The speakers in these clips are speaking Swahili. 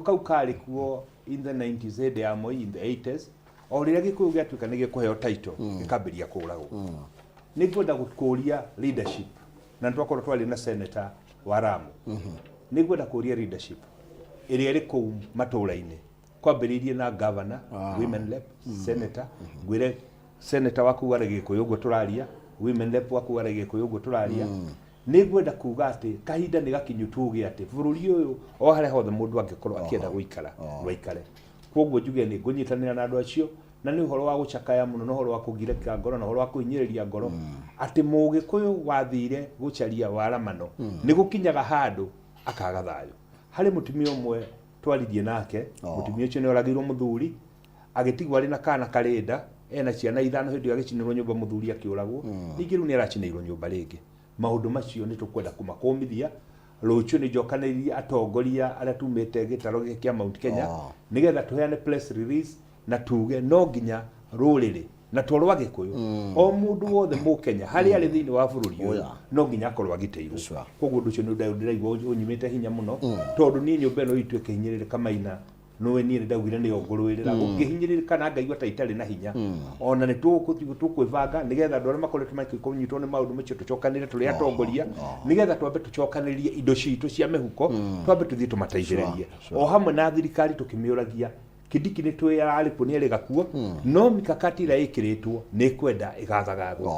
kau kari kuo in the 90s hede ya moi in the 80s o rĩrĩa gĩkũyũ gĩatuĩka nĩ gĩkũheo title gĩkambĩrĩria kũragwo nĩ ngwenda gũkũria leadership na twakorwo twari na senator wa Ramu nĩ ngwenda kũria leadership ĩrĩa ĩrĩ kũu matũũra-inĩ kwambĩrĩirie na governor women rep senator ngwĩre senator wa kuuga Gĩkũyũ ũguo tũraria women rep wa kuuga Gĩkũyũ ũguo tũraria nĩ ngwenda kuuga atĩ kahinda nĩ gakinyu tuge atĩ bũrũri ũyũ o harĩa hothe mũndũ angĩkorwo akĩenda gũikara waikare koguo njuge nĩ ngũnyitanĩra na andũ acio na nĩ ũhoro wa gũcakaya mũno na ũhoro wa kũgirĩka ngoro na ũhoro wa kũhinyĩrĩria ngoro atĩ Mũgĩkũyũ wathire gũcaria waramano nĩ gũkinyaga handũ akaga thayũ harĩ mũtumia ũmwe twaririe nake mũtumia ũcio nĩ oragirwo mũthuri agĩtigwo arĩ na kana karĩnda ena ciana ithano hĩndĩ agĩcinĩrwo nyũmba mũthuri akĩũragwo ningĩ rĩu nĩ aracinĩirwo nyũmba rĩngĩ maũndũ macio nĩ tũkwenda kũmakũmithia rũciũ nĩ njokanĩrĩria atongoria arĩa tumĩte gĩtaro gĩkĩ kĩa Mount Kenya nĩgetha tũheane press release na tuge no nginya rũrĩrĩ na twarwa Gĩkũyũ o mũndũ wothe Mũkenya harĩa arĩ thĩinĩ wa bũrũri ũyũ no nginya akorwo agĩteithwo koguo ũndũ ũcio nĩ ndĩraigua ũnyumĩte hinya mũno tondũ niĩ nyũmba ĩno ituĩke hinyĩrĩrĩka maina nowe niĩ ndaugire nĩ ongorwĩrĩra ũngĩhinyĩrĩrĩka na ngaigua ta itarĩ na hinya ona nĩ tũkwĩbanga nĩgetha andũ arĩa makoretwo makĩnyitwo nĩ maũndũ macio tũcokanĩrĩre tũrĩ atongoria nĩgetha twambe tũcokanĩrĩrie indo citũ cia mĩhuko twambe tũthiĩ tũmateithĩrĩrie o hamwe na thirikari tũkĩmĩũragia Kĩndiki nĩ twĩararĩpwo nĩ arĩ gakuo no mikakati ĩrĩa ĩkĩrĩtwo nĩ kwenda ĩgathagagwo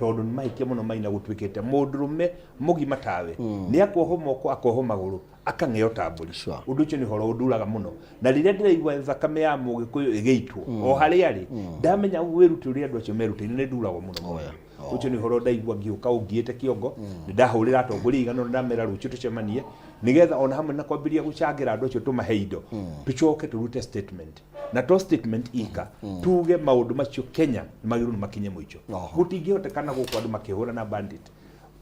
tondũ nĩ mahĩtia mũno maina gũtuĩkĩte mũndũrũme mũgima tawe nĩ akoho moko akoho magũrũ akang'eo ta mbũri ũndũ ũcio nĩ ũhoro ũnduraga mũno na rĩrĩa ndĩraigua thakame ya Mũgĩkũyũ ĩgĩitwo o harĩa arĩ ndamenya wĩruti ũrĩa andũ acio merutĩire nĩ nduragwo mũno ũcio nĩ ũhoro ndaigua ngĩũka ũngiĩte kĩongo nĩ ndahũrĩra atongoria igana ndamera rũciũ tũcemanie nĩgetha ona hamwe na kwambĩrĩria gũcangĩra andũ acio tũmahe indo tũcoke tũrute statement na to statement ika tuge maũndũ macio Kenya magĩrĩirwo nĩ makinye mũico gũtingĩhotekana gũkũ andũ makĩhũra na bandit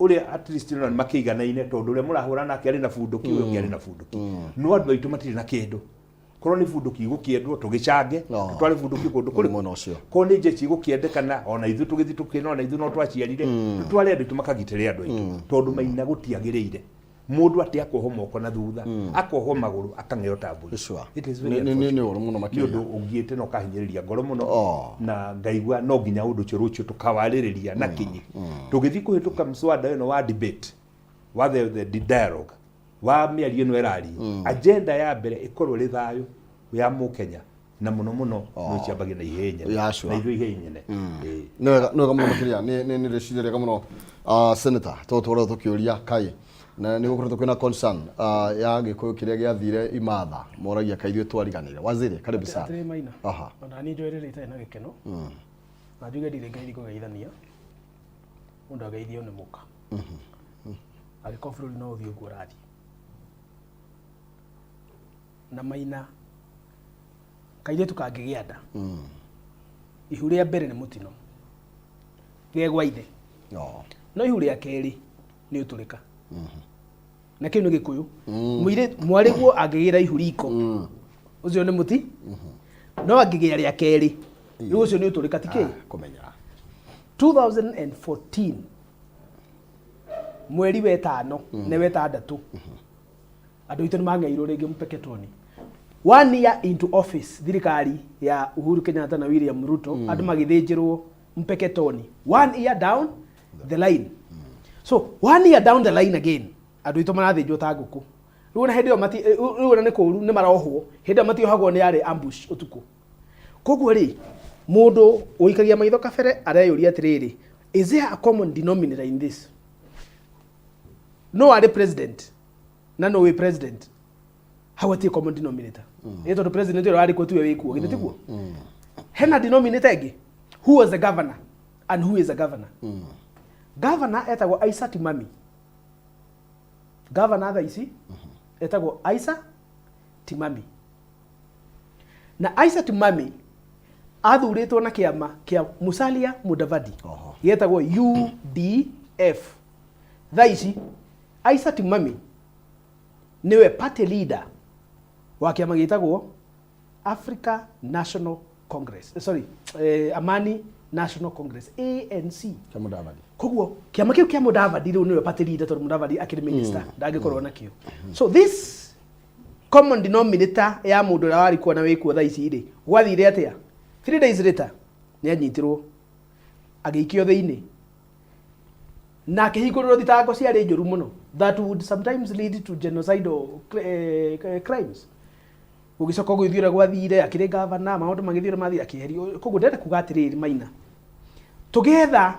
ũrĩa at least no makĩiganaine tondũ ũrĩa mũrahũra nake arĩ na bunduki ũyũ ũngĩ arĩ na bunduki no andũ aitũ matirĩ na kĩndũ korwo nĩ bunduki gũkĩendwo tũgĩcange tware bunduki kũndũ kũrĩ mũno ũcio korwo nĩ jeshi gũkĩendekana ona ithu tũgĩthi tũkĩna ona ithu no twaciarire tware andũ aitũ makagitĩre andũ aitũ tondũ maina gũtiagĩrĩire mũndũ atĩ akoho moko na thutha akoho magũrũ akang'eo ta mbũri nĩ ũhoro mũno makĩria nĩ ũndũ ũngiĩte no kahinyĩrĩria ngoro mũno na ngaigua no nginya ũndũ ũcio rũciũ tũkawarĩrĩria na kinyi tũgĩthiĩ kũhĩtũka mswada ĩno wa debate wa the dialogue wa mĩario ĩno ĩraria agenda ya mbere ĩkorwo ĩrĩ thayũ ya Mũkenya na mũno mũno nĩ ciambagia na ihenya na ithuĩ ihenya no mũno makĩria nĩ rĩciria rĩega mũno senator tũtũrwo tũkĩũria kai na nĩ gũkorwo kwĩna concern ya Gĩkũyũ kĩrĩa gĩathire imatha moragia kaithio twariganire waziri karibu sana ona ni njoerere itarĩ na gĩkeno na njuge ndirĩ ngai kũgeithania mũndũ ageithio nĩ mũka agĩkorwo bũrũri no ũthiĩ ũguo ũrathiĩ na maina kaithio tũkangĩgĩa nda ihu rĩa mbere nĩ mũtino rĩegwa ithe no ihu rĩa kerĩ nĩ ũtũrĩka na kĩu nĩ Gĩkũyũ mwarĩguo angĩgĩra ihu riko ũcio nĩ mũti no angĩgĩra rĩa kerĩ rĩu ũcio nĩ ũtũrĩka tikĩ kũmenya 2014 mweri wetano nĩ wetandatũ andũ aitũ nĩ mang'eirwo rĩngĩ mpeketoni 1 year into office thirikari ya Uhuru Kenyatta na William Ruto andũ magĩthĩnjĩrwo mpeketoni 1 year down the line so 1 year down the line again andũ aitũ marathĩnjwo ta ngũkũ rĩu na hĩndĩ ĩyo nĩ kũũru nĩ marohwo hĩndĩ ĩyo matiohagwo nĩ arĩ ambush ũtukũ koguo rĩ mũndũ ũikagia maitho kabere areyũria atĩrĩrĩ is there a common denominator in this no arĩ president na no we president how ati common denominator ĩtondũ president ũrĩa arĩ kũtu wĩkuo githĩ tiguo hena denominator ĩngĩ who was the governor and who is a governor Governor etagwo Aisha Timami. Governor thaa ici etagwo Aisha Timami. Na Aisha Timami athurĩtwo na kĩama kĩa Musalia Mudavadi. Gĩetagwo UDF. Thaa ici Aisha Timami niwe party leader wa kĩama gĩtagwo Africa National Congress. Amani National Congress ANC kĩa Mudavadi. Koguo kĩama kĩu kĩa Mudavadi rĩu nĩwe party leader tondũ Mudavadi akĩrĩ minister ndangĩkorwo nakĩo. So this common denominator ya mundu uria wari kuona wikuo thaa ici ri gwathire atia 3 days later ni anyitirwo agiikio thiini na kihinguriro thitango ciari njuru muno that would sometimes lead to genocidal crimes ugicoka gwithiura gwathire akiri governor maundu magithiura mathira kiherio koguo ndenda kuga atiriri Maina tugetha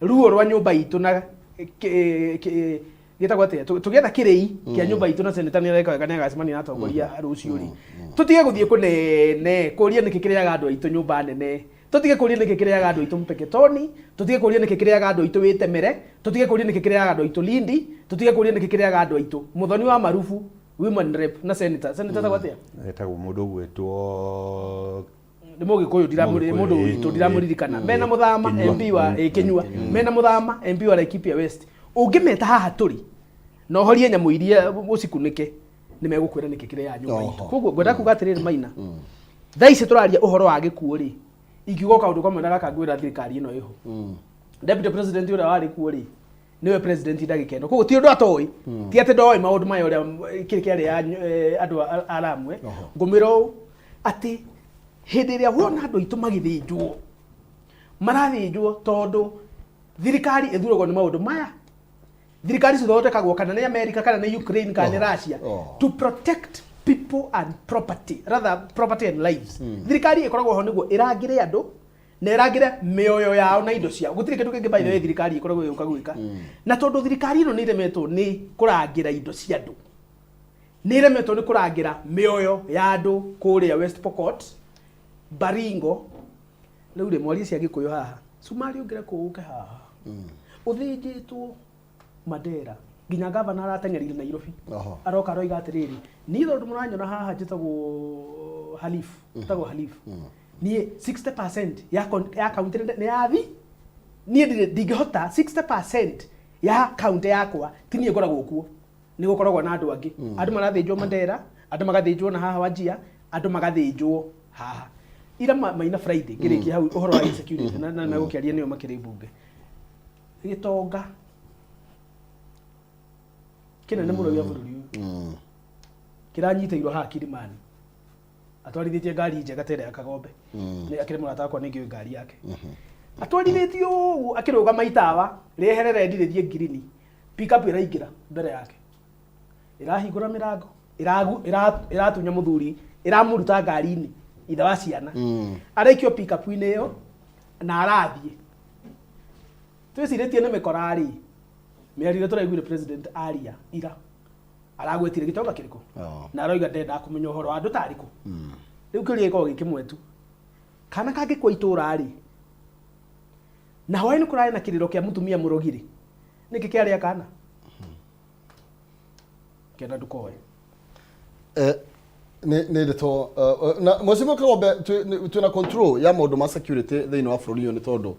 ruo rwa nyumba itu na gitagwa atia tugetha kirei kia nyumba itu na senator ni areka kana gacemania na atongoria rucio ri tutige guthie kunene kuria niki kiriaga andu aitu nyumba nene tutige kuria niki kiriaga andu aitu Mpeketoni tutige kuria niki kiriaga andu aitu Witemere tutige kuria niki kiriaga andu aitu Lindi tutige kuria niki kiriaga andu aitu Muthoni wa Marufu women rep na senator tagwa atia etagwo mundu gwetwo ni Mugikuyu mundu witu ndiramuririkana mena muthama MP wa Kinyua mena muthama MP wa Laikipia West ungimeta haha turi no horie nyamu iria ucikunike ni megukwira niki kire ya nyumba itu koguo ngwenda kuga atiriri Maina thaa ici turaria uhoro wa gikuo ri ingiuga kaundu kamwe na gaka ngwira thirikari ino iho deputy president uria wari kuo ri niwe president ndagikendo koguo ti undu atoi ti ati ndoi maundu maya uria kirikari ya andu aramwe ngumiro ati hindi iria wona andu aitu magithinjwo marathinjwo tondu thirikari ithuragwo ni maundu maya thirikari cithondekagwo kana ni America kana ni Ukraine kana ni Russia to protect people and property rather property and lives thirikari ikoragwo ho niguo irangire andu na irangire mioyo yao na indo ciao gutire kindu kingi by the way thirikari ikoragwo yuka gwika na tondu thirikari ino ni iremetwo ni kurangira indo cia andu ni iremetwo ni kurangira mioyo ya andu kuria West Pokot Baringo riu ri mwari cia Gikuyu haha Sumari ungire kuuke haha uthinjitwo Madera ginya governor aratengerire Nairobi aroka roiga atiriri ni thondu muranyona haha njitagwo Halifu tagwo Halifu ni 60% ya county ni yathi ni ndigihota 60% ya county yakwa tini ngoragwo kuo ni gukoragwo na andu angi andu marathinjwo Madera andu magathinjwo na haha Wajia andu magathinjwo haha ira Maina Friday ngirikia hau uhoro wa insecurity na gukiaria niyo makiri bunge Gitonga kina nä må rå gä a bå rå ri å yå kä ranyitä irwo haha Kilimani atwarithä tie ngari njega tere ya Kagombe akä rä må rata wakwa nä ngä ngari yake atwarithä tie å guo akä rå gama itawa rä eherere ndirä thiä ngirini pickup ä raingä ra mbere yake ä rahingå ra mä rango ä ratunya må thuri ä ramå ruta ngari-inä ithe wa ciana araikio pickup-inä ä yo na arathiä twä cirä tie nä mä korarä miarire turaiguire president aria ira aragwetire gitonga kiriko na aroiga ndenda kumenya uhoro andu tariku riu kiria iko gikimwe tu kana kangi kwa itura ri na hwaini kurai na kiriro kia mutumia murogiri niki kiaria kana kenda dukoe ni rito na mosimo Kagombe tuna control ya maundu ma security thiini wa bururi uyu ni tondu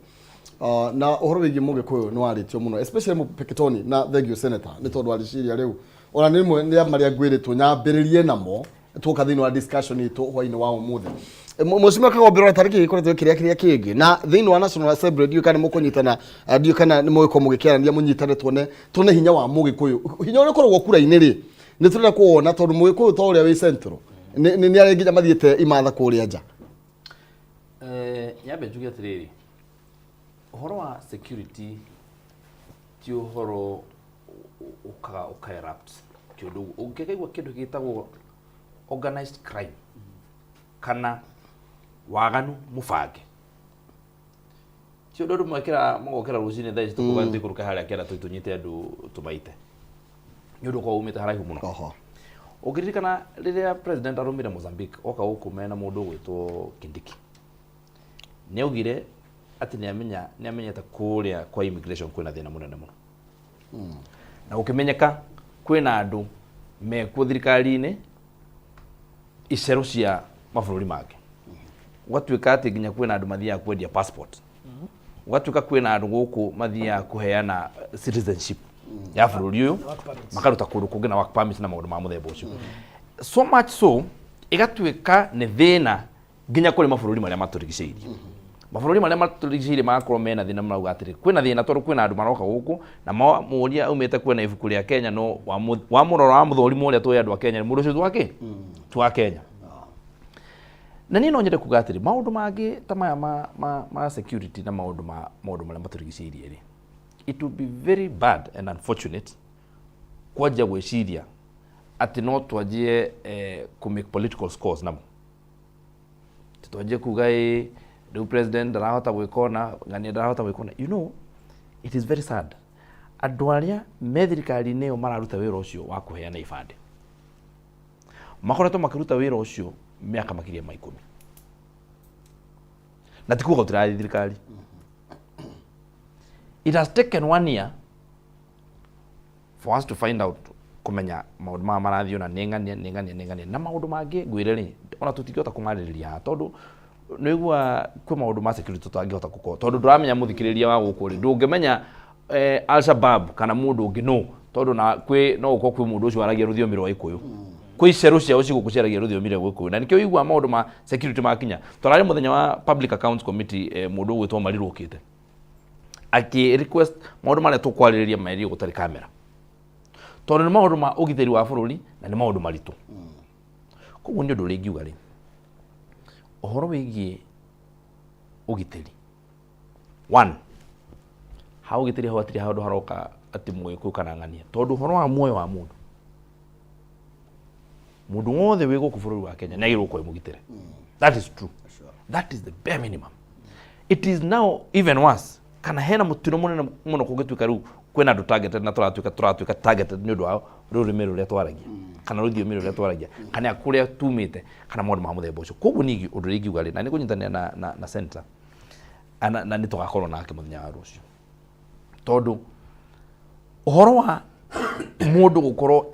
na uhoro wigi Mugikuyu ni waritio muno especially Mpeketoni na thegio senator ni tondu ariciria riu ona ni mwe ni amaria ngwiritwo nyambiririe namo tuka thiini wa discussion itu hwaini wa umuthi mosimo Kagombe ro tariki ikoretwo kiria kingi na thiini wa National Assembly dio kana mukunyitana dio kana ni mwiko mugikiarania munyitane tone hinya wa Mugikuyu hinya uri korwo kura-ini ri ni turenda kuona tondu Mugikuyu to uria wi central ni arenginya mathiete imatha kuria nja nyambe njuge atiriri uhoro wa security ti uhoro uka erupt kindu ungekaigwa kindu gitagwo organized crime kana waganu mubange ti undu mwekera mugokera rucini thaa ici tukuga ndikuruka haria kenda tunyite andu tumaite ni undu kwa umite haraihu muno ukiririkana riria president arumire Mozambique oka gukumena mundu gwitwo Kindiki ni augire ati ni amenyete kuria kwa immigration kwina thina munene muno na ukimenyeka kwina andu me ku thirikari-ini icero cia mabũrũri mangĩ gwatuĩka atĩ nginya kwina andu mathiaga kwendia passport gwatuĩka kwina andu gũkũ mathiaga kuheana citizenship ya bũrũri ũyũ makaruta kũndũ kũngĩ na work permit na maũndũ ma mũthemba ũcio so much so igatuĩka nĩ thĩna nginya kũrĩ mabũrũri marĩa matũrigicĩirie mabũrũri marĩa matũrigicĩirie magakorwo mena thĩna marauga atĩrĩ kwĩna thĩna tondũ kwĩna andũ maroka gũkũ na mũria aumĩte kwĩna ibuku rĩa Kenya no wa mũrora wa mũthũrimo ũrĩa tũĩ andũ a Kenya nĩ mũndũ ũcio twake twa Kenya na niĩ no nyende kuga atĩrĩ maũndũ mangĩ ta maya ma security na maũndũ marĩa matũrigicĩirie rĩ it would be very bad and unfortunate kwanjia gwĩciria atĩ no twanjie ku make political scores namo twanjie kuga the president darahota gwĩkona ngani darahota gwĩkona you know it is very sad andũ arĩa me thirikari-inĩ ĩyo mararuta wĩra ũcio wa kũheana ibandĩ makoretwo makĩruta wĩra ũcio mĩaka makĩria ma 10 na ti kuga gũtirathi thirikari it has taken 1 year for us to find out kumenya maũndũ ma marathiĩ na nĩngania na maũndũ mangĩ ngwĩre rĩ ona tũtingĩhota kũmarĩrĩria tondũ nĩgua kwĩ maũndũ ma security tũtangĩhota gũkorwo tondũ ndũramenya mũthikĩrĩria wa gũkũ rĩ ndũngĩmenya Al-Shabaab kana mũndũ ũngĩ no tondũ na no gũkorwo kwĩ mũndũ ũcio aragia rũthiomi rwa Gĩkũyũ kwĩ icerũ ciao cigũkũ ciaragia rũthiomi rwa Gĩkũyũ na nĩkĩo igua maũndũ ma security makinya twararĩ mũthenya wa Public Accounts Committee mũndũ ũgwĩtwo Marirũ ũkĩte akĩ request maũndũ marĩa tũkwarĩrĩria maĩrie gũtarĩ kamera tondũ nĩ maũndũ ma ũgitĩri wa bũrũri na nĩ maũndũ maritũ koguo nĩ ũndũ ũrĩa ingiuga rĩ ũhoro wĩgiĩ ũgitĩri 1 ha ũgitĩri hau hatirĩ handũ haroka atĩ Mũgĩkũyũ kana ng'ania tondũ ũhoro wa muoyo wa mũndũ wothe wĩ gũkũ bũrũri wa Kenya nĩagĩrĩirwo gũkorwo mũgitĩre that is true that is the bare minimum it is now even worse kana hena mũtino mũnene mũno kũngĩtuĩka rĩu kwĩna andũ targeted na tũratuĩka targeted nĩ ũndũ wa rũrĩmĩ rũrĩa twaragia kana rũthiomi rũrĩa twaragia kana kũrĩa tumĩte kana maũndũ ma mũthemba ũcio koguo ningĩ ũndũ ũrĩa ingiuga rĩ na nĩ kũnyitanĩra na center na nĩ tũgakorwo nake mũthenya wa rũciũ tondũ ũhoro wa mũndũ gũkorwo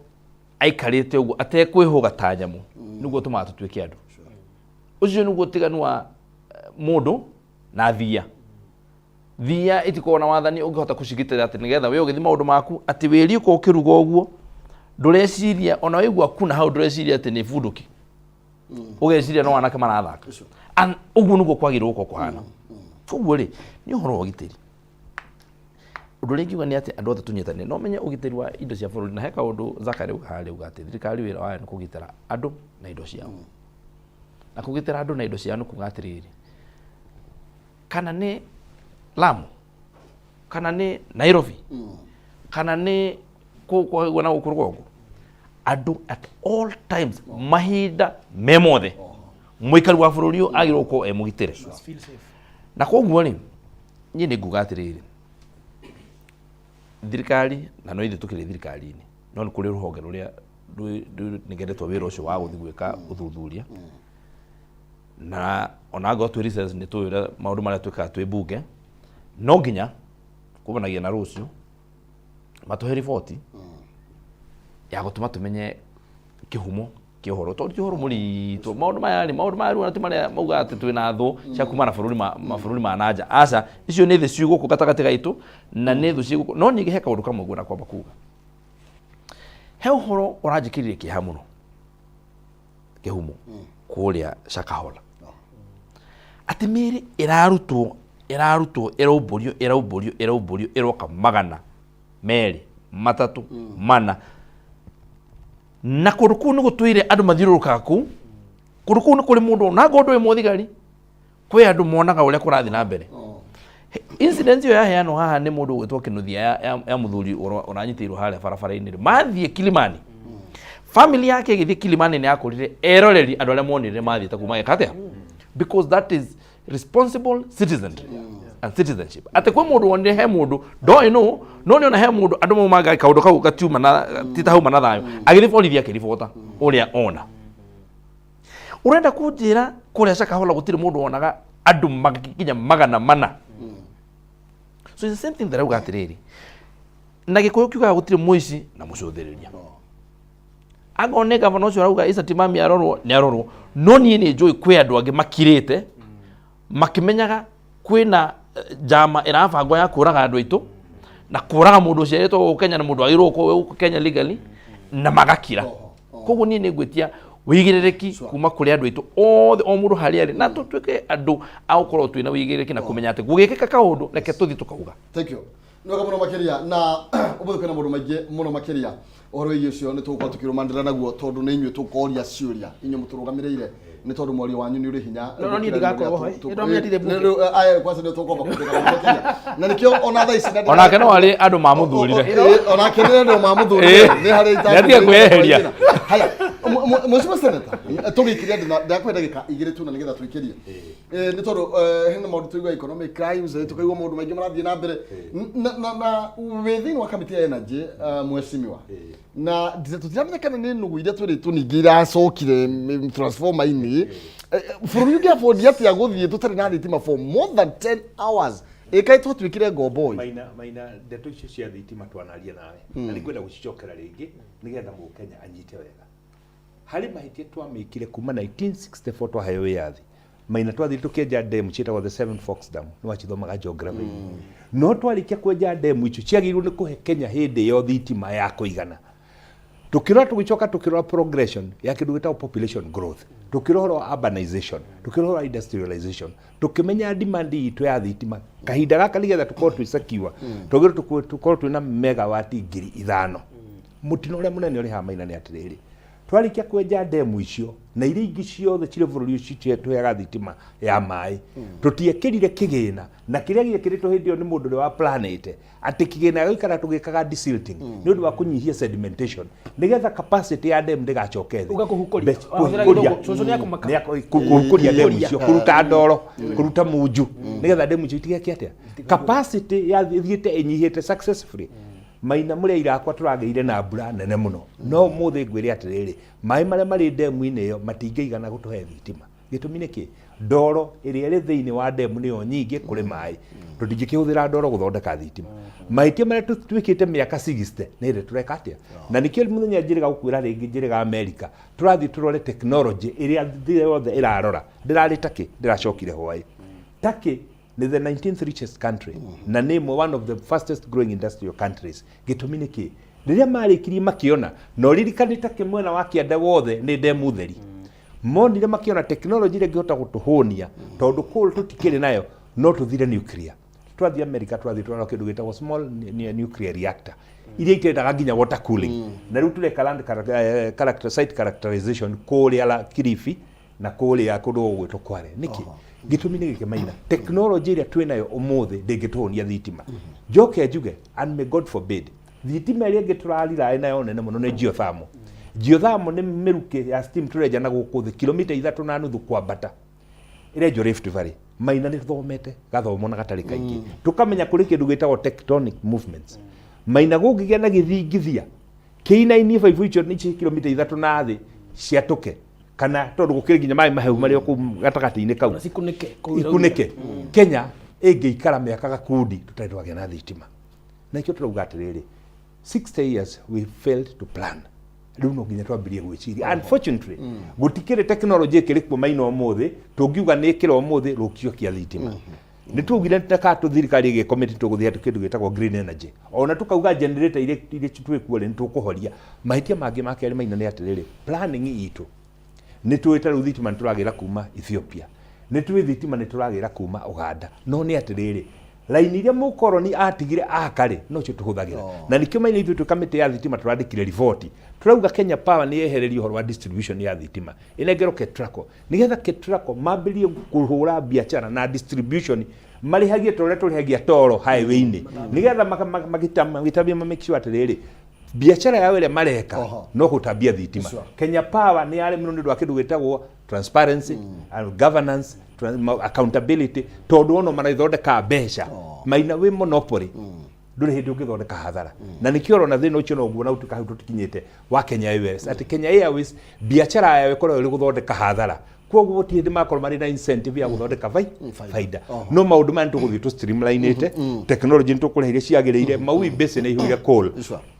aikarĩte ũguo atekwĩhũga ta nyamũ nĩguo tũmaga tũtuĩke andũ ũcio nĩguo tiganu wa mũndũ na thia itikoragwo na wathani ũngĩhota kũcigitĩra atĩ nĩgetha wĩ ũgĩthi maũndũ maku atĩ wĩri ũko ũkĩruga ũguo ndũreciria ona wĩigua kuna hau ndũreciria atĩ nĩ bunduki ũgeciria no anake marathaka ũguo nĩguo kwagĩrĩirwo gũkorwo kũhana koguo rĩ nĩ ũhoro wa ũgitĩri ũndũ ũrĩa ingiuga nĩ atĩ andũ othe tũnyitanĩre no menye ũgitĩri wa indo cia bũrũri na he kaũndũ Zachary auga atĩ thirikari wĩra wayo nĩ kũgitĩra andũ na indo ciao na kũgitĩra andũ na indo ciao nĩ kuga atĩrĩrĩ kana nĩ Lamu kana nĩ Nairobi kana nĩ kũgwa na gũkũ rũgongo andũ at all times mahinda memothe mũikari wa bũrũri ũyũ agĩrĩirwo gũkorwo mũgitĩre na koguo rĩ niĩ nĩ nguga atĩrĩrĩ thirikari na no ithuĩ tũkĩrĩ thirikari-inĩ no nĩ kũrĩ rũhonge rũrĩa nĩngendetwo wĩra ũcio wa gũthiĩ gwĩka ũthuthuria na ona angĩkorwo twĩ recess nĩ tũĩ maũndũ marĩa twĩkaga twĩ bunge no nginya kumanagia na rũciũ matũhe riboti ya gũtũma tũmenye kĩhumo kĩa ũhoro tondũ ti ũhoro mũritũ maũndũ maya rĩu atĩ marĩa mauga atĩ twĩna thũ cia kuma na mabũrũri ma nanja aca icio nĩ thĩ ciĩ gũkũ gatagatĩ gaitũ na nĩ thũ ciĩ gũkũ no ningĩ he kaũndũ kamwe guo na kwamba kuga he ũhoro ũranjĩkĩrire kĩeha mũno kĩhumo kũrĩa Shakahola atĩ mĩĩrĩ ĩrarutwo ĩraumbũrio ĩroka 200 3 4 na kũndũ kũu nĩ gũtũire andũ mathiũrũrũkaga kũu kũndũ kũu nĩ kũrĩ mũndũ na ngondũ ĩmwe thigari kwĩ andũ monaga ũrĩa kũrathiĩ na mbere incident ĩyo yaheanwo haha nĩ mũndũ ũgwĩtwo Kĩnuthia ya mũthuri ũranyitĩirwo harĩa barabara-inĩ mathiĩ Kilimani family yake ĩgĩthiĩ Kilimani nĩ yakũrire eroreri andũ arĩa monire mathiĩte kuma geka atĩa because that is responsible citizenry and citizenship atĩ kwĩ mũndũ wonire he mũndũ ndoĩ no nĩ ona he mũndũ andũ maumaga kaũndũ kau gatiuma na titauma na thayũ agĩthiĩ borithi akĩribota ũrĩa ona ũrenda kũnjĩra kũrĩa Shakahola gũtirĩ mũndũ wonaga andũ magikinya 400 so it's the same thing that auga atĩrĩrĩ na Gĩkũyũ kiugaga gũtirĩ mũici na mũcũthĩrĩria anga one gavana ũcio arauga Isa Timami arorwo nĩ arorwo no niĩ nĩ njũĩ kwĩ andũ angĩ makirĩte makimenyaga kwĩna njama ĩrabangwo ya kũraga andũ aitũ na kũraga mũndũ ũcio erĩtwo Kenya na mũndũ agĩrĩirwo gũkũ Kenya legally na magakira koguo niĩ nĩ ngwĩtia wigirereki kuma kuri andu itu othe o mundu hari ari na tutwike andu aukorwo twina wigirereki na kumenya ati gugikika kaundu reke tuthi tukauga. Thank you. Ndoga muno makiria na ubuthu kana mundu maige muno makiria ohoro iyo cio ni tuko tukirumandira naguo tondu ni inywe tukoria ciuria inyo muturugamirire ni tondu mwario wanyu ni uri hinya no ni ndigakorwo ho ndo myatire buke aya kwanza ni tuko bakuteka makiria na nikio ona thaa ici ona keno wali andu mamuthurire ona keno andu mamuthurire ni hari ita ndia kweheria haya Mheshimiwa Senator tugikiria ndakwenda gika igire tu na nigetha twikirie ni tondu hena maundu tuigwa economic crimes tukaigwa maundu maingi marathie na mbere na within wa kamiti ya energy Mheshimiwa na tutiramenya kana ni nugu iria twiri tuningira cokire transformer ini bururi ugi afford atia guthie tutari na thitima for more than 10 hours ikai twikire ngombo maina ndeto icio cia thitima twanaria nawe na nikwenda gucicokera ringi nigetha Mukenya anyite wega hari mahitia twamikire kuma 1964 twaheo wiathi maina twathi tukienja dam cietagwo the Seven Forks Dam no wachithomaga geography no twarikia kwenja dam icio ciagirwo ni kuhe Kenya hindi yo thitima ya kuigana tukirora tugicoka tukirora progression ya kindu gitagwo population growth tukirora urbanization tukirora industrialization tukimenya demand itu ya thitima kahinda gaka nigetha tukorwo twisakiwa tukorwo twina megawati 5,000 mutino uria munene uri ha maina ni atiriri twarikia kwenja demu icio na iria ingi ciothe cire bururi ucio tweaga thitima ya mai tutiekirire kigina na kiria giekiritwo hindi yo ni mundu ri wa planet ati kigina gikara tugikaga desilting ni undu wa kunyihia sedimentation nigetha capacity ya dam ndigacoke thi ugakuhukuria coco ni akumaka kuhukuria dam icio kuruta ndoro kuruta munju nigetha dam icio itigeke atia capacity ya thiete inyihite successfully maina muria irakwa turageire na mbura nene muno no muthi ngwire atiriri mai maria mari demu-ini iyo matingeigana gutuhe thitima gitumi niki ndoro iria iri thiini wa demu niyo nyingi kuri mai tutingikihũthĩra ndoro guthondeka thitima maitia maria twikite miaka 60 ni ri tureka atia na nikio muthenya njiriga gukwira ringi njiriga America turathi turore technology iria thĩ yothe irarora ndirarita ki ndiracokire hwai taki ni the 19th richest country na name one of the fastest growing industrial countries gitumi niki riria marikirie makiona no ririkanita kimwena wa kianda wothe ni demu theri monire makiona technology ile ngihota gutuhunia tondu coal tutikiri nayo no tuthire nuclear twathi America twathi twara kindu gitagwo small nuclear reactor iria itendaga nginya water cooling na riu tureka land site characterization kuria la Kilifi na kuria kundu gwitwo Kware niki gitumi ni gikimaina technology iria twinayo umuthi ndingituhunia thitima njoke njuge and may God forbid thitima iria ngiturarira nayo nene muno ni geothermal geothermal ni miruke ya steam tureja na guku thi kilomita 3.5 kwambata irenjo Rift Valley maina ni thomete gathomo na gatari kaingi tukamenya kuri kindu gitagwo tectonic movements maina gungigia na githingithia K9 5 icio ni kilomita 3 na thi ciatuke kana tondu gukiri nginya mai maheu mari ku gatagati-ini kau ikunike Kenya ingiikara miaka gakundi tutari twagĩa na thitima na ikio turauga atiriri 60 years we failed to plan riu no nginya twambirie gwiciria unfortunately gutikire technology ikiri kuo maina umuthi tungiuga ni ikira umuthi rukio kia thitima ni tugire taka thirikari ige committee tuguthia kindu gitagwo green energy ona tukauga generator ile twikuo ni tukuhoria mahitia mangi make maina ni atiriri planning itu ni twita riu thitima turagira kuma Ethiopia ni twi thitima ni turagira kuma Uganda no ni atiriri laini iria mukoroni atigire akari no cio tuhuthagira na nikio maina ithu tukamite ya thitima turandikire report turauga Kenya Power ni yehererio horo wa distribution ya thitima inengero Ketraco nigetha Ketraco mambirie kuhura biashara na distribution marihagie turihagia toro highway-ini nigetha magitabia make sure atiriri biashara yao ile mareka no kutabia thitima Kenya Power ni yale mnundo wa kindu gitagwo transparency and governance accountability tondu ono maraithondeka mbeca maina wi monopoly nduri hindi ungithondeka hathara na nikio rona thina ucio no nguona utuka tutikinyite wa Kenya Airways ati Kenya Airways biashara yao ikorwo iri guthondeka hathara kwoguo ti hindi makorwo mari na incentive ya guthondeka faida no maundu mani tuguthii tu streamline-ite technology nitukureheire ciagiriire maui base na ihuire coal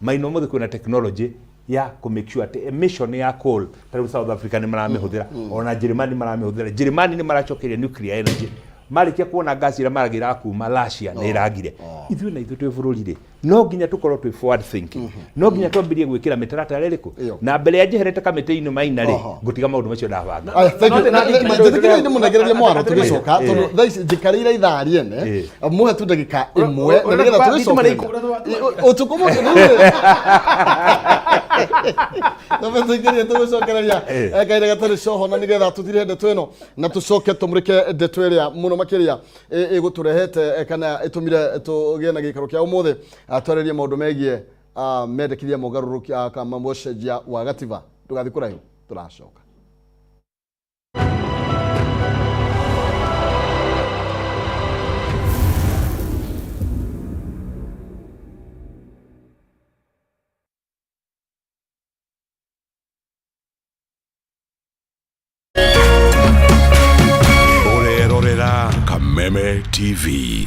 maino mothe kwina technology ya ku make sure ati emission ya coal tariu South Africa ni maramihũthĩra ona Germany maramihũthĩra Germany ni maracokeria nuclear energy marikia kuona ngasi ira maragira kuma Russia na iragire ithuĩ na ithuĩ twĩ bũrũri-rĩ no nginya tũkorwo twĩ forward thinking no nginya twambirie gwĩkĩra mĩtaratara ĩrĩkũ na mbere ya njeherete kamĩtĩ-inĩ maina-rĩ ngũtiga maũndũ macio ndabanga nĩ mũnegererie mwaro tũgĩcoka tondũ thaa ici njikarĩire ithaa rĩene mũhe tu ndagĩka ĩmwe na nĩgetha tũgĩcokereria ũtukũ mũthĩ tũgĩcokereria tũgĩcokereria kaire gatarĩ coho na nĩgetha tũthire ndeto ĩno na tũcoke tũmũrĩke ndeto ĩrĩa mũno makĩria ĩgũtũrehete kana ĩtũmire tũgĩe na gĩikaro kĩa ũmũthĩ twarĩrie maũndũ megiĩ mendekithia mogarũrũki kama mũcenjia wa gatiba ndũgathiĩ kũraihu tũracoka. Kameme TV.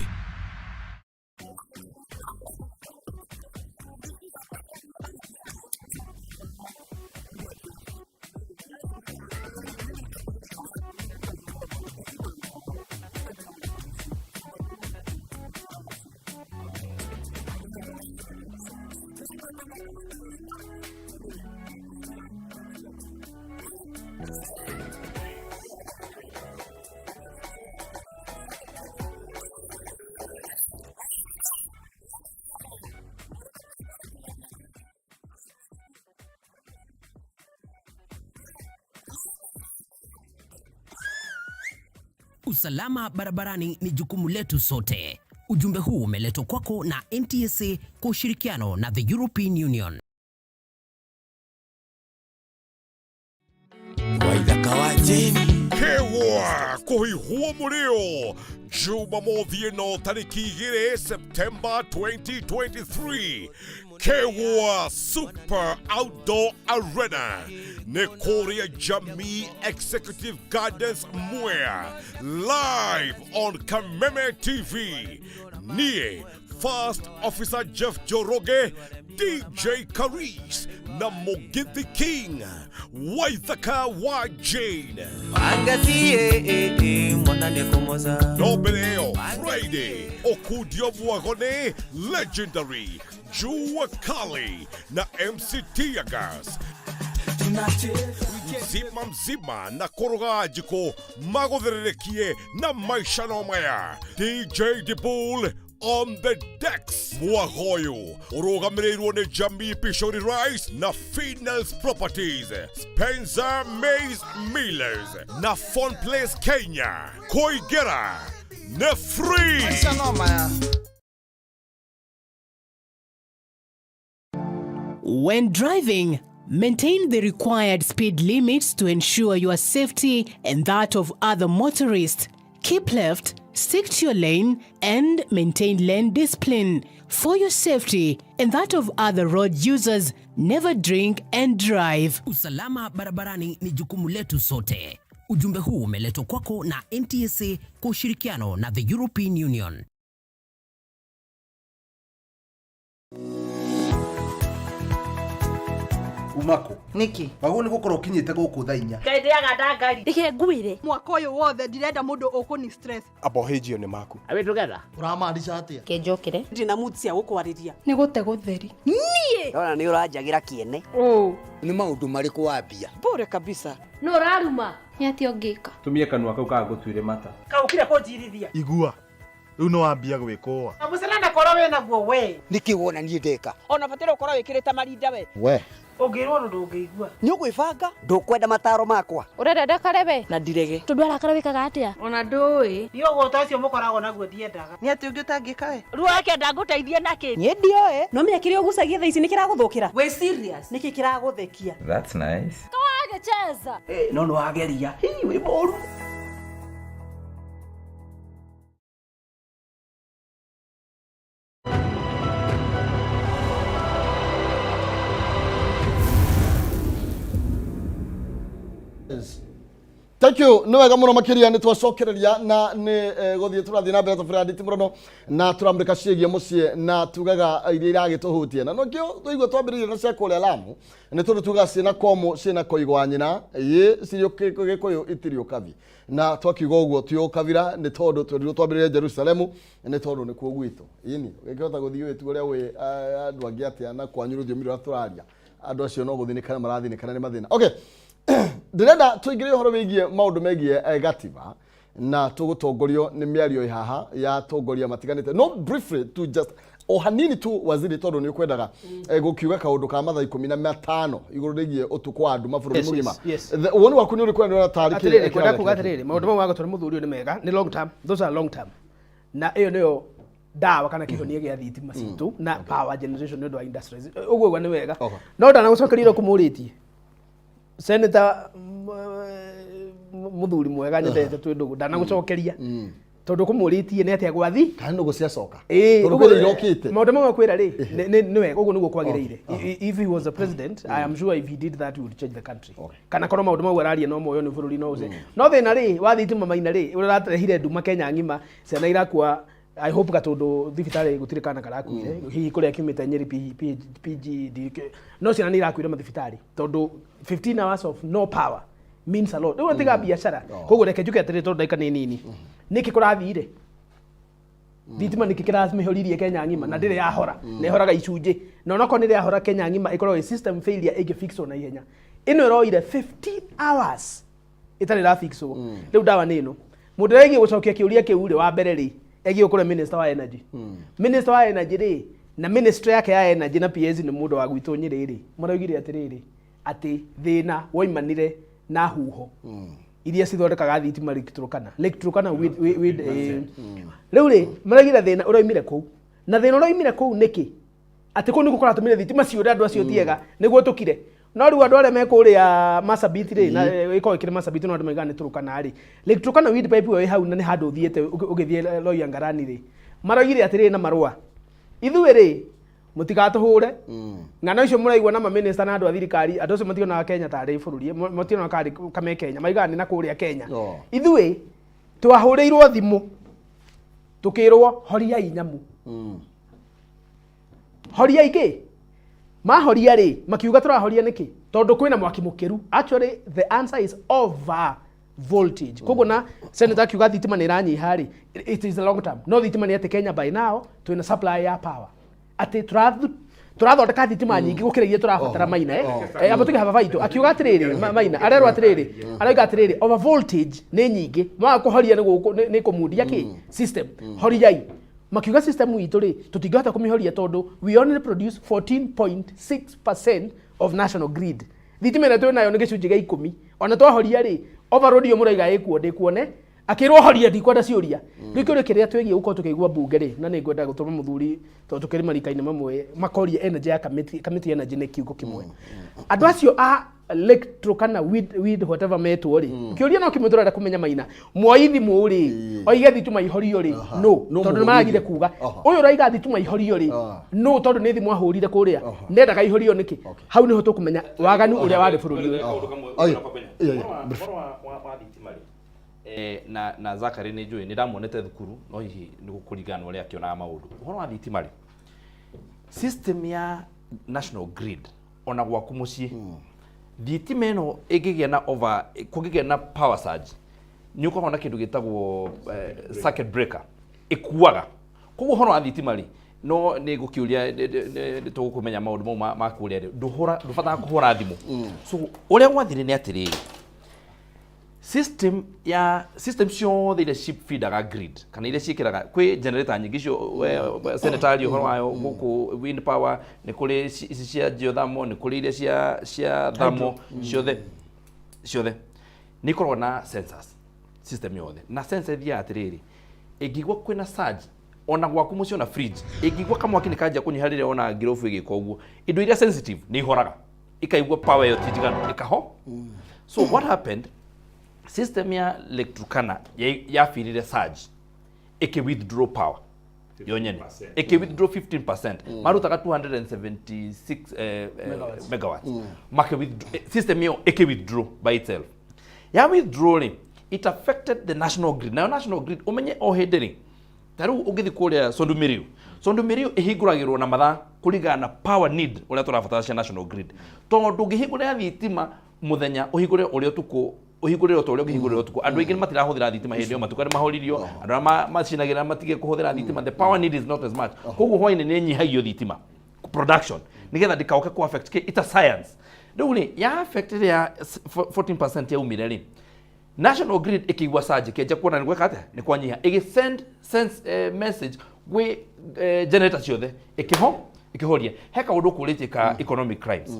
Usalama barabarani ni jukumu letu sote. Ujumbe huu umeletwa kwako na NTSA kwa ushirikiano na the European Union. Waithaka wa jeni kewa kuhihua murio Jumamothi ino tariki 2 September 2023 Kewa Super Outdoor Arena Nekoria Jamii Executive Gardens Mwea live on Kameme TV Nie First Officer Jeff Joroge DJ Karis na Mugithi King Waithaka wa Jane Angazie mwanane kumoza Nobeleo Friday Okudio Mwagone Legendary Jua Kali na MC Tiagas mzima na korogajiko magothererekie na maisha no maya DJ Dibul on the decks Mwahoyo urugamirĩirwo nĩ Jamii Pishori Rice na Finals Properties Spencer Mays Millers na Fun Place Kenya Koigera na free When driving, maintain the required speed limits to ensure your safety and that of other motorists. Keep left, stick to your lane, and maintain lane discipline. For your safety and that of other road users, never drink and drive. Usalama barabarani ni jukumu letu sote. Ujumbe huu umeletwa kwako na NTSA kwa ushirikiano na the European Union. Umako niki wagu ni gukora ukinyite guku thainya kaide ya gadangari dike nguire mwaka uyu wothe ndirenda mundu ukuni stress abohejio ni maku awe together uramaanisha atia kenjokire ndina mutsia gukwariria ni gute gutheri nie ona ni urajagira kiene ni maundu mariku wambia bure kabisa no raruma ni atio ngika tumie kanua kau ka gutwire mata kaukire kunjirithia igua riu no wambia gwikoa amucelana koro we naguo we niki wona nie ndeka ona batire ukoro wikirite marinda we ungirwo ndungigua ni ugwibanga ndukwenda mataro makwa urenda ndakarebe na ndirege tundu arakara wikaga atia ona ndui ni ugo tacio mukorago naguo ndiendaga ni ati ungi utangika we ru ake ndaguteithia naki ni ndioe no menya kire ugucagia thaa ici ni kiraguthukira we serious niki kiraguthekia That's nice. kawage cheza no no ageria hi we moru Thank you. No wega muno makiria ni twacokereria na ni guthie turathie na mbere tofradi timrono na turamrika ciĩgie mucie na tugaga iria iragituhutia na nokio tuigua twambiririe na cia kuria Lamu ni tundu tugaga ciina komo ciina koigwa nyina cirio gikuyu itirio kavi na twakiuga uguo tuyo kavira ni tondu twambiririe Jerusalemu ni tondu ni kuo gwitu ini ngikihota guthii wetu uria we andu angi atia na kwanyu ruthiumi rwa turaria andu acio no guthinikana marathinikana ni mathina. Okay. Ndirenda tuigire horo wigie maundu megie gatiba na tugutongorio ni miario ihaha ya tongoria matiganite no briefly to just hanini tu waziri tondu ni kwendaga gukiuga kaundu ka mathaa 15 iguru rigie utuku wa andu maburu mugima woni waku ni uri kwenda tariki kwenda kugatiriri maundu mau magatora muthuri ni mega ni long term, those are long term na iyo niyo dawa kana kihonia gia thitima citu na power generation ni do industries uguo ni wega no ndana gucokerire kumuritie Senator muthuri mwega nyendete twindugu ndana gucokeria tondu kumuritie ni atia gwathi kana no guciacoka tondu kwira irokite maundu mamwe kwira ri ni wega uguo niguo kwagiriire if he was a president I am sure if he did that he would change the country kana kono maundu mau araria no moyo ni bururi no uce no thina ri wathitima maina ri uratarehire nduma Kenya ngima ciana irakua I hope gatundu thibitari gutire kana karakuire hihi kuria kiumite Nyeri PG no ciana ni irakuire mathibitari tondu 15 hours of no power means a lot. Don't think of biashara. Koguo reke juke atire tondu daika ni nini. Niki kurathire. Thitima niki kiramihoririe Kenya ngima na ndire yahora. Na ihoraga icunje. Na onako ni yahora Kenya ngima ikorwo system failure igifixo na ihenya. Ino iroire 15 hours. Itari ra fixo. Riu dawa nino. Mundu regi gucokia kiuria kiure wa mbere ri. Egi ukore minister wa energy. Minister wa energy ri na ministry yake ya energy na PS ni mundu wa gwitu Nyeri ri. Maraugire atiriri ati thina woimanire na huho iria cithondekaga thitima Lake Turkana with riu ri maragira thina uroimire ku na thina uroimire ku niki ati ku ni gukora tumire thitima ciure andu acio tiega niguo tukire no riu andu aria mekuria Masabit ri na iko ikire Masabit no andu maigane Turkana ri Lake Turkana with pipe we hau na ni handu thiete ugithie Loya Ngarani ri maragire atiri na marua ithuĩ ri mutigatuhure ng'ano icio muraigua na minister na andu a thirikari andu acio mationa Kenya tari bururi mationa kari Kameme Kenya maigane na kuria Kenya ithuĩ twahureirwo thimu tukirwo horiai nyamu horiai ki mahoria ri makiuga turahoria niki tondu kwina mwaki mukiru actually the answer is over voltage koguo na senator akiuga thitima ni ranyiha ri it is a long term no thitima ni ati Kenya by now twina supply ya power ati turathondeka thitima nyingi gukira iria turabatara maina amutige haba baitu akiuga atiriri maina arero atiriri arauga atiriri over voltage ni nyingi ma kuhoria ni kumudia ki system horiai makiuga system witu ri tutingihota kumihoria tondu we only produce 14.6% of national grid thitima ĩrĩa twĩ nayo nĩ gĩcunjĩ gĩa 10 ona twahoria ri overload yo mũraiga ĩkuo ndĩkuone akirwo horia ndikwenda ciuria rĩu kĩũria kĩrĩa twĩgie gũkorwo tũkĩigua bunge ri na nĩ ngwenda gũtũma mũthuri tondũ tũkĩrĩ marikainĩ mamwe makoria energy ya committee energy nĩ kiugo kĩmwe andũ acio a Lake Turkana with whatever metwo ri kĩũria no kĩmũtũrenda kũmenya maina mwoithi mũri oige thitima ihorio ri no tondũ nĩmaragire kuga ũyũ raiga thitima ihorio ri no tondũ nĩ thimu ahũrire kũrĩa ndendaga ihorio nĩkĩ hau nĩho tũkũmenya waganu ũrĩa warĩ bũrũri na Zakari ni njui ni ndamuonete thukuru no hihi ni gukurigana uria akionaga maundu uhoro wa thitima ri system ya national grid ona gwaku mucii thitima ino igigia na over kugigia na power surge ni ukorwo na kindu gitagwo circuit breaker ikuaga koguo uhoro wa thitima ri no ni gukiuria tugukumenya maundu mau makuria ri ndubata kuhura thimu so uria gwathire ni atiriri system ciothe iria cifeedaga grid kana iria ciĩkĩraga kwĩ generator nyingĩ cio senatari ũhoro wayo gũkũ wind power nĩ kũrĩ ici cia geothermal nĩ kũrĩ iria cia thermal ciothe nĩ ikoragwo na sensors system yothe na sensor ithiaga atĩrĩrĩ ĩngĩigua kwĩna surge ona gwaku mũciĩ ona fridge ĩngĩigua kamwaki nĩ kanjia kũnyiha rĩrĩa ona ngirobu ĩgĩka ũguo indo iria sensitive nĩ ihoraga ikaigua power yo ti njiganu ĩkaho so what happened system ya Lake Turkana ya firire surge eke withdraw power yonyene eke withdraw 15% marutaga 276 megawatts make withdraw system yo eke withdraw by itself ya withdrawing it affected the national grid. Now national grid umenye o hindiri taru ugithi kuria Sondu Mirio ihinguragirwo na mathaa kuringana na power need uria turabatara cia national grid. Tondu ngihingurira thitima muthenya uhingurire uria tuku uhingurire to uria ngihingurire tuku andu aingi matirahũthĩra thitima hindi yo matuka ni mahoririo andu macinagira matige kuhũthĩra thitima, the power need is not as much. Koguo hwaini ni nyihagio thitima production nigetha ndikaoke ku affect it a science. Riu ni ya affect ya 14% ya umire ri national grid ikigwa surge keja kuona ni gweka atia ni kwanyiha send message gwe generator ciothe ikihoria heka undu kuritie ka economic crimes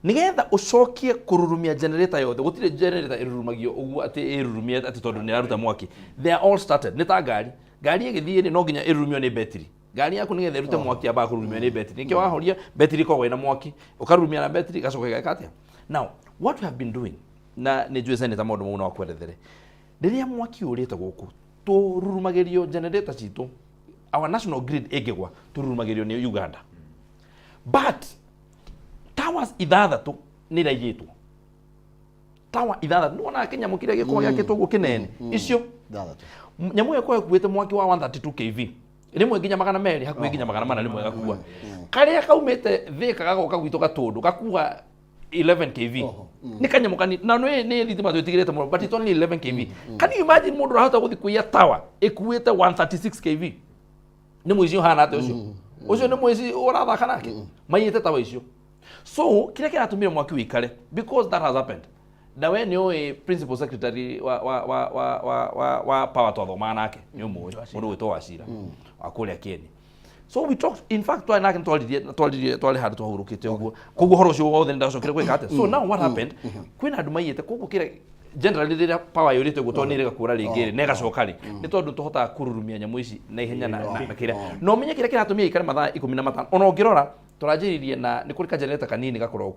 nigetha ucokie kururumia generator yothe gutire generator irurumagio uguo ati irurumia ati tondu ni aruta mwaki. They are all started ni ta ngari igithie ni no nginya irurumio ni battery. Ngari yaku nigetha irute mwaki aba kururumia ni battery nikio wahoria battery ko na mwaki ukarurumia na battery gacoka gakatia. Now what we have been doing na ni njue seneta maundu mau no kwerethere riria mwaki urite guku tururumagirio generator citu our national grid igigwa tururumagirio ni Uganda, but towers ithathatu ni raigitwo tower ithathatu nuona Kenya mukire giko gyakitwo gu kinene icio nyamu yako ekuite mwaki wa 132 kV rimwe nginya magana meri hakuhi nginya magana mana rimwe gakua karia kaumite thika gagoka gwitu gatundu gakua 11 kV ni kanyamukani na ni thitima twetigirete muno, but it's only 11 kV. Can you imagine mundu rahota guthi kuia tower ekuite 136 kV ni mwizi hana ate ucio ni mwizi urathaka nake mayite tower icio. So kile kiratumire mwaki wikare because that has happened. Na we ni principal secretary wa power to thoma nake ni umwe mundu witwa Wacira akuria Kieni. So we talked, in fact, twali hadu twahurukite uguo koguo horo cio wothe ndacokire gwika ate. So now what happened kwina andu mayite koguo kire generally rira power yurite gutonirega kura ringi nega coka ri ni tondu tuhota kururumia nyamu ici na ihenya na kire no menye kire kiratumia ikare mathaa 15 ona ungirora turajiririe na ni kuri ka generator kanini gakorwo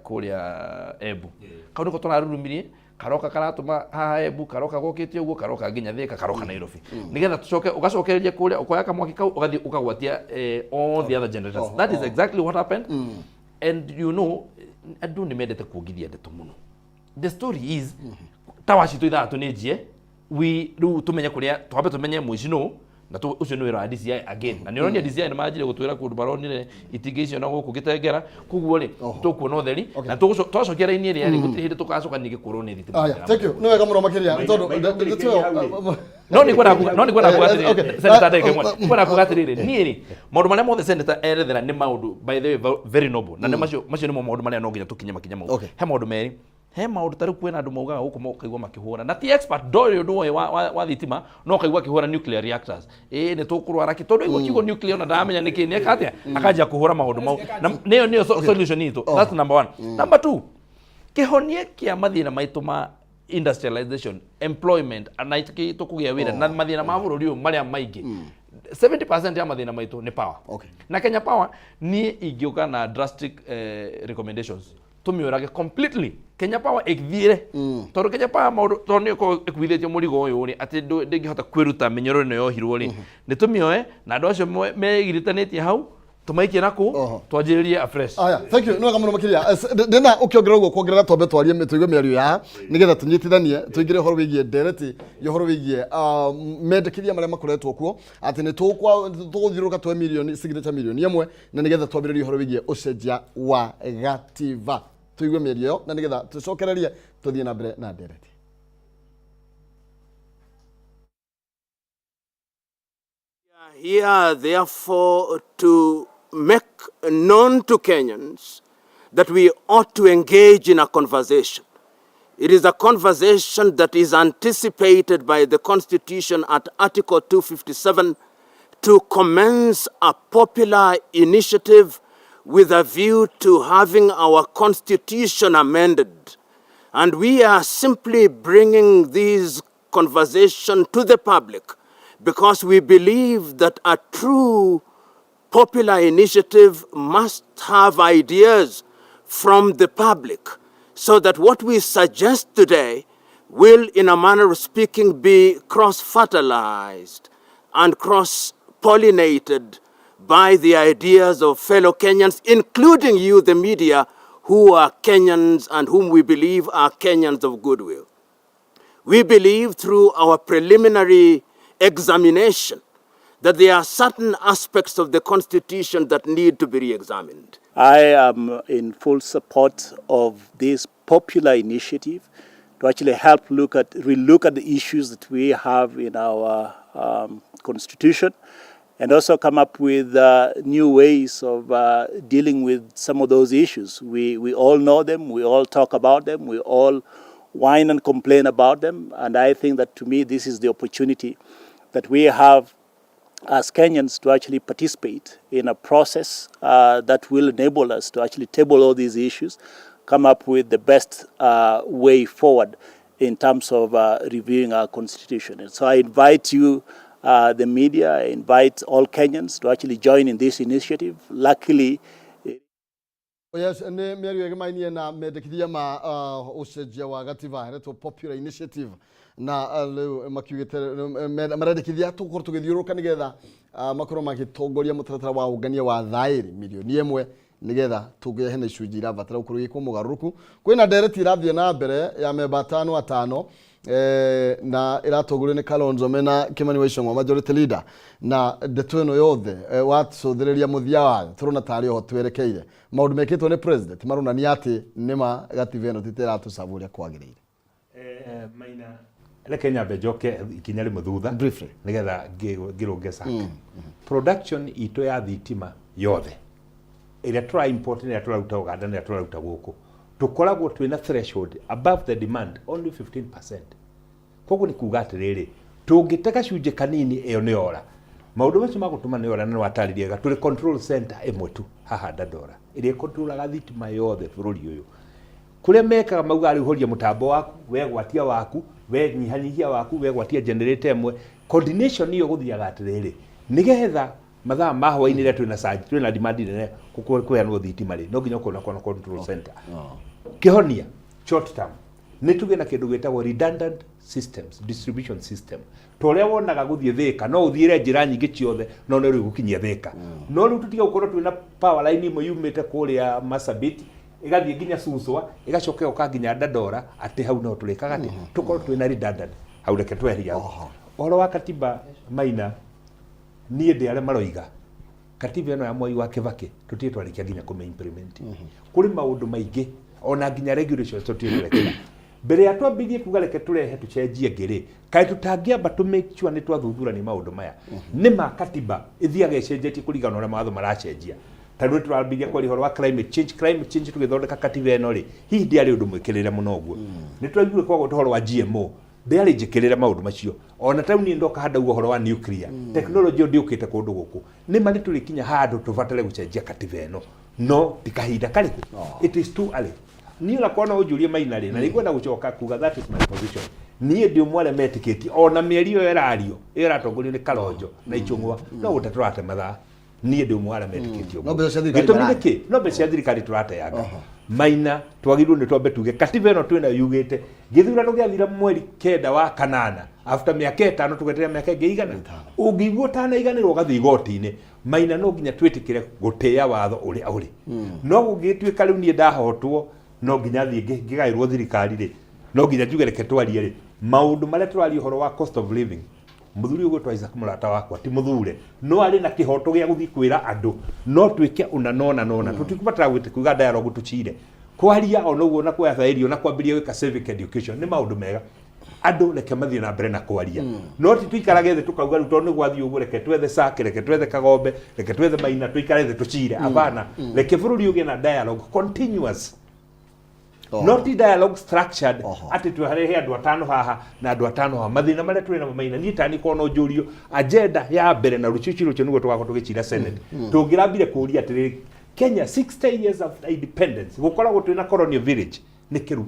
kuria Embu kau niko turarurumirie karoka karatuma haha Embu karoka gokitio uguo karoka nginya Thika karoka Nairobi nigetha tucoke ugacokereria kuria ukoya kamwaki kau ugathi ukagwatia all the other generators. That is exactly what happened. And you know andu ni mendete kuongithia ndeto muno. The story is tawashi tu ithatu ni njie we ru tumenya kuria twambe tumenye mwici no na tu ucio ni wira DCI again na ni ronia DCI ni majire gutwira kundu baronire itigation na guku gitengera kuguo ri tukuona utheri na tucokia raini ri gutiri hindi tugacoka ningi kurwo ni thitima. Thank you. No wega muno makiria tondu no ni kwenda kugatiri senator ndeke mwe kwenda kugatiri ni ri maundu maria mothe senator erethera ni maundu by the way very noble na ni macio ni maundu maria no nginya tukinye makinya mau he maundu meri he maundu taru kwena andu maugaga guku mokaigwa makihura na ti expert ndoyo ndu wa thitima no kaigwa kihura nuclear reactors ni tukurwara ki tondu igwo kigo nuclear na ndamenya niki ni akatia akaja kuhura maundu mau niyo solution itu. That's number 1. Number 2 kihonie kia mathina maitu ma industrialization employment anaitiki tukugia wira na mathina ma bururi maria maingi 70% ya mathina maitu ni power. Na Kenya Power ni igioka na drastic recommendations tumiurage completely Kenya Power ekthire tondu Kenya Power maundu tondu ko ekwithete murigo uyu ni ati ndingihota kwiruta menyoro no yohirwo ri ni tumioe na andu acio megiritanĩtie hau tumaikie naku twanjiririe afresh. Aya, thank you. No wega muno makiria ndina ukiongerera uguo kuongerera twambe twarie tuigue miario ya nigetha tunyitithanie tuingire horo wigie ndereti yo horo wigie mendekithia maria makoretwo kuo ati ni tuguthiruka 2 million signature million yemwe na nigetha twambiririe horo wigie ucenjia wa gatiba tuigue miario na nigetha tucokererie tuthie na mbere na ndereti. Here therefore to make known to Kenyans that we ought to engage in a conversation. It is a conversation that is anticipated by the Constitution at Article 257 to commence a popular initiative with a view to having our Constitution amended. And we are simply bringing this conversation to the public because we believe that a true popular initiative must have ideas from the public so that what we suggest today will, in a manner of speaking, be cross-fertilized and cross-pollinated by the ideas of fellow Kenyans, including you, the media, who are Kenyans and whom we believe are Kenyans of goodwill. We believe through our preliminary examination that there are certain aspects of the Constitution that need to be re-examined. I am in full support of this popular initiative to actually help look at the issues that we have in our Constitution, and also come up with new ways of dealing with some of those issues. We all know them, we all talk about them, we all whine and complain about them, and I think that to me this is the opportunity that we have as Kenyans to actually participate in a process that will enable us to actually table all these issues, come up with the best way forward in terms of reviewing our Constitution. And so I invite you, the media, I invite all Kenyans to actually join in this initiative. Luckily, Yes, ne Miario egemaini na medekithia ma ucenjia wa gatiba heretwo popular initiative na leo makiugite marendekithia tukorwo tugithiuruka nigetha makorwo magitongoria mutaratara wa ungania wa thairi milioni 1 nigetha tugehe na icunji irabatara gukorwo gikwo mugaruruku kwina ndereti irathie na mbere ya memba 5 na iratongorio ni Kalonzo mena Kimani Waicong'wa majority leader na ndeto ino yothe watuthireria muthia wayo turona tari ho twerekeire maundu mekitwo ni president marunania ati nima gatiba ino titeratucaburia kwagirire Maina Kenya bejoke ikinya rimwe thutha briefly nigetha ngirunge saka production ito ya thitima yothe ira try import ni aturaruta Uganda ni aturaruta guku tukoragwo twina threshold above the demand only 15%. Koguo ni kuga atiriri tungiteka cunje kanini iyo ni ora maundu macio magutuma ni ora ni wataririe ga tuli control center imwe tu haha Dandora iri controlaga thitima yothe bururi uyu kuria mekaga mauga ari uhoria mutambo waku we gwatia waku we nyihanyihia waku we gwatia generator imwe coordination iyo guthiaga atiriri nigetha mathaa mahwa-ini ria twina demand nene kuheanwo thitima ri no nginya ukorwo na control center kihonia short term ni tuge na kindu gwetagwo redundant systems distribution system toria wonaga guthie thika no uthiire njira nyingi ciothe no ni ri gukinyia thika no ri tutiga gukorwo twina power line imwe yumite kuria Masabit igathie nginya Suswa igacoka uka nginya Dandora ati hau no turikaga ati tukorwo twina redundant hau reke tweria oro wa katiba Maina nie ndi aria maroiga katiba ino ya Mwai wa Kibaki tutie twarikia nginya kuma implement kuri maundu maingi ona nginya regulations tutierekera mbere ya twambirie kuga reke turehe tucenjie ngiri kai tutangiamba to make sure ni twathuthura ni maundu maya ni ma katiba ithiaga icenjetie kurigana ora matho maracenjia tandu turambiria kwari horo wa climate change tugithondeka katiba ino ri hihi ndiari undu mwikirire muno guo ni twaigure kwa horo wa GMO ndiari njikirire maundu macio ona tau ni ndoka handa uhoro wa nuclear technology ndiukite kundu guku ni mali tulikinya handu tuvatale gucenjia katiba ino no tikahinda kariku it is too early ni la kuona ujurie Maina ri na nikwenda gucoka kuga that is my position ni ndio mwale metiketi ona Miario erario iratongorio ni Kalonzo na Ichung'wa no gutaturate mathaa ni ndio mwale metiketi no be cia thirikari turate yanga Maina twagirwo ni twambe tuge katiba ino twina yugite githurano giathira mweri 9 wa kanana after miaka 5 tugeterera miaka ingi igana ungigwo tana iganirwo gathi igoti-ini Maina no nginya twitikire gutia watho uri no gugituika riu ni ndahotwo no nginya thie ngigairwo thirikari ri no nginya njuge reke twarie ri maundu maria turarie horo wa cost of living muthuri ugo twa Isaac murata wakwa ti muthure no ari na kihoto gia guthi kwira andu no twike una nona tutikubatara gwitikuga dialogue tuchire kwaria ono guo na kwa thairio na kwambiria gwika civic education ni maundu mega andu reke mathie na mbere na kwaria no ti tuikarage the tukauga ru tondu gwathi ugo reke twethe sake reke twethe Kagombe reke twethe Maina tuikare the tuchire abana reke bururi uge na dialogue continuous not dialogue structured ati tuharehe andu atano haha na andu atano haha mathina maria turi na Maina ni tani kono njurio agenda ya mbere na ruchichi rucho nugo twako tugicira senate tungirambire kuria atiri Kenya 60 years of independence gukoragwo twina colonial village nikiru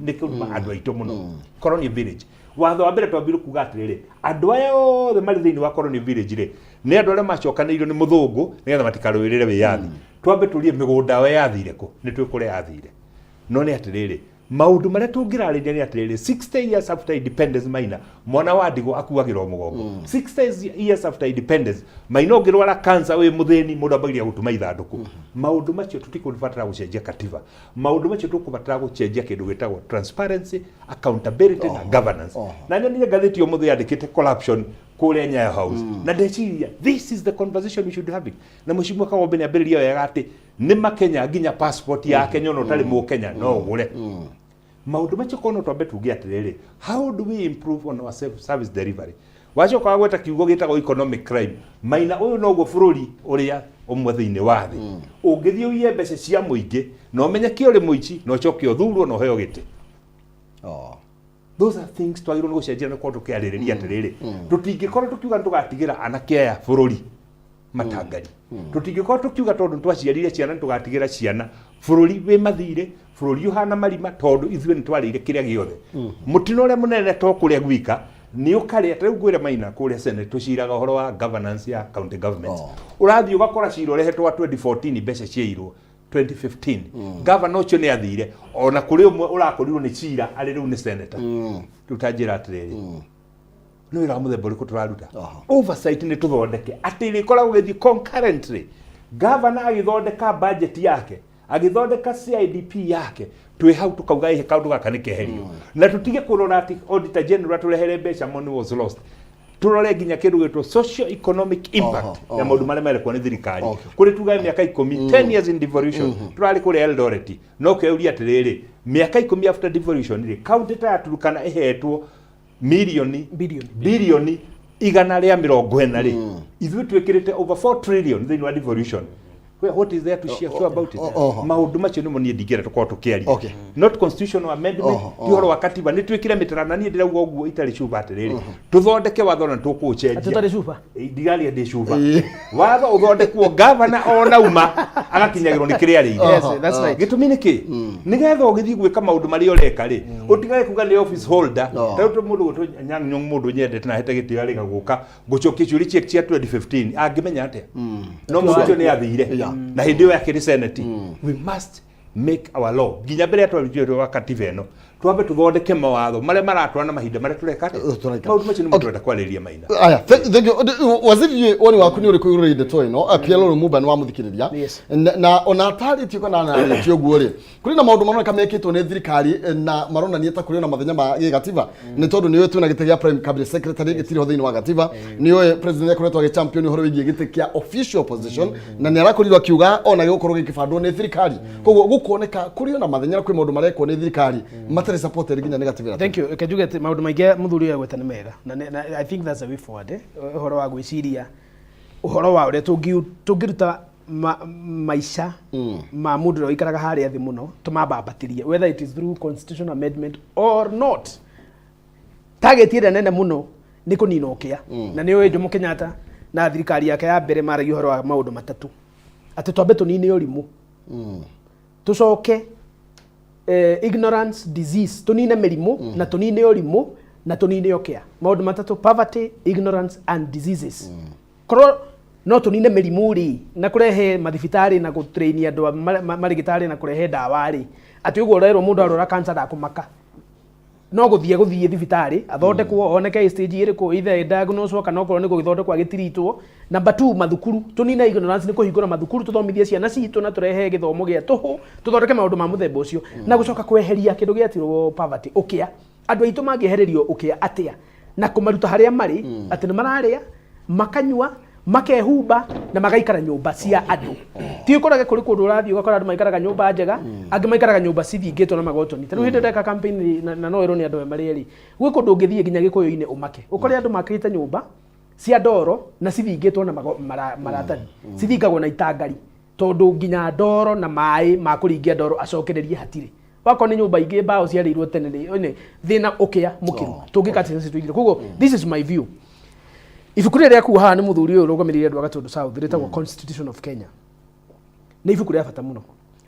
andu aitu muno colonial village watho wa mbere twambiru kuga atiriri andu aya othe mari thiini wa colonial village ri ni andu aria macokaneirio ni muthungu nigetha matikarwirire wiyathi twambe turie migunda we yathire ku ni twikure yathire no ni atiriri maundu maria tungirariria ni atiriri 60 years after independence Maina mwana wa ndigo akuagirwo mugongo 60 years after independence Maina ungirwara cancer we muthini mundu ambagiria gutuma ithanduku maundu macio tutikubatara gucenjia katiba maundu macio tukubatara gucenjia kindu gitagwo transparency accountability na governance na nyoni ngathiti umuthi yandikite corruption kule Nyayo House na ndeciria this is the conversation we should have na mushimwa Kameme ni ambiriria wega ati ni makenya nginya passport ya Kenya no tari mu Kenya no gure maundu macio kono twambe tuge atiriri how do we improve on our service delivery wacho kwa gweta kiugo gitagwo economic crime Maina uyu noguo bururi uria umwe thiini wa thi ungithio uye mbeca cia muingi no menyeke uri muici no choke uthurwo no heo giti those are things twagirwo ni gucenjia na kwa tukiaririria atiriri tutingikorwo tukiuga tugatigira anake aya bururi matangari tutingikorwo tukiuga tondu twaciarire ciana tugatigira ciana bururi we mathire bururi uhana marima tondu ithuĩ ni twarire kiria giothe mutino uria munene to kuria gwika ni ukaria tari ngwire Maina kuria Senate tuciraga horo wa governance ya county governments urathii ugakora cira urehetwo wa 2014 mbeca ciairwo 2015 governor ucio ni athire ona kuri umwe urakorirwo ni cira ari riu ni senator tutanjira atiriri no wira muthemba uriku turaruta oversight ni tuthondeke atiri koragwo githi concurrently governor agithondeka budget yake agithondeka CIDP yake twi hau tukauga ihe kaundu gaka nikeherio na tutige kurora ati auditor general turehere mbeca money was lost turore ginya kindu gitwo socio economic impact ya maundu maria merekwo ni thirikari kuri tuga miaka 10 years in devolution turari kuri Eldoret no kweuria atiriri miaka 10 after devolution ri county ta Turkana ihetwo bilioni igana ria 40 ri ithu twikirite over 4 trillion thini wa devolution what is there to share about it maundu macio nimo nie ndingera tukwa tukiaria not constitutional amendment tihoro wa katiba ni twikire mitarana nie ndirauga uguo itari shuba atiriri tuthondeke watho na tukucenjia tutari shuba ndigari ndi shuba watho uthondekwo governor ona uma agakinyagirwo ni kiria ri yes that's right gitumi niki nigetha ugithi gwika maundu mari oreka ri utigare kuga ni office holder tatu mundu gutu nyang mundu nyendete na hete gitira ri gaguka gucokia ciuri check cia 2015 angimenya atia no mucio ni athire na hindi yo yake Senate we must make our law ginya mbere atwarijwe wa katiba eno twambe tuthondeke mawatho maria maratwana mahinda maria tureka maundu macio ni mundu wenda kwariria Maina aya thank you waziri woni waku ni uri kuirinde to ino apielo rumuba ni wamuthikiriria na ona atari tiko na tio guori kuri na maundu manone kamekitwo ni thirikari na marona ni eta kuri na mathenya ma gatiba ni tondu ni wetu na gitegia prime cabinet secretary gitiri ho thini wa gatiba ni we president akoretwo agi champion horo wigie gite kia official position na ni arakorirwo akiuga ona gikukorwo gikibandwo ni thirikari koguo gukoneka kuri na mathenya kuri maundu marekwo ni thirikari supported ginya negative. Thank you. Kajuge maundu maingi muthuri ya gweta ni mega na I think that's a way forward uhoro wa gwiciria uhoro wa uria tungiruta maisha ma mundu ro ikaraga haria thi muno tumabambatirie whether it is through constitutional amendment or not target ire nene muno ni kunina ukia na ni Jomo Kenyatta na thirikari yake ya mbere maragi uhoro wa maundu matatu ati twambe tunine urimu tucoke ignorance disease tunine merimu na tunine urimu na tunine okea maundu matatu poverty ignorance and diseases koro no tunine merimu ri na kurehe mathibitari na gutrain andu marigitari na kurehe dawa ri ati uguo rero mundu arora cancer da kumaka no guthie thibitari athondekwo oneke stage iriku either diagnose kana okorwo ni gugithondekwo agitiritwo number 2 mathukuru tunina ignorance ni kuhingura mathukuru tuthomithie ciana citu na turehe githomo gia tuhu tuthondeke maundu ma muthemba ucio na gucoka kweheria kindu giatirwo poverty ukia andu aitu mangiehererio ukia atia na kumaruta haria mari ati ni mararia makanyua makehumba na magaikara nyumba cia andu ti ukorage kuri kundu urathii ugakora andu maikaraga nyumba njega angi maikaraga nyumba cithingetwo na magotoni tari hindi ndeka campaign na no ero ni andu mareri gwi kundu ngithie ginya gikuyu-ini umake ukore andu makirite nyumba cia ndoro na cithingetwo na maratani cithingagwo na itangari tondu nginya ndoro na mai ma kuringia ndoro acokererie hatire wako ni nyumba ingi mbao ciarirwo tene ni thina ukia mukiru tungikatira citwigire koguo this is my view ibuku riria ku haha ni muthuri uyu rugamirire andu Gatundu South ritagwo Constitution of Kenya ni ibuku ria bata muno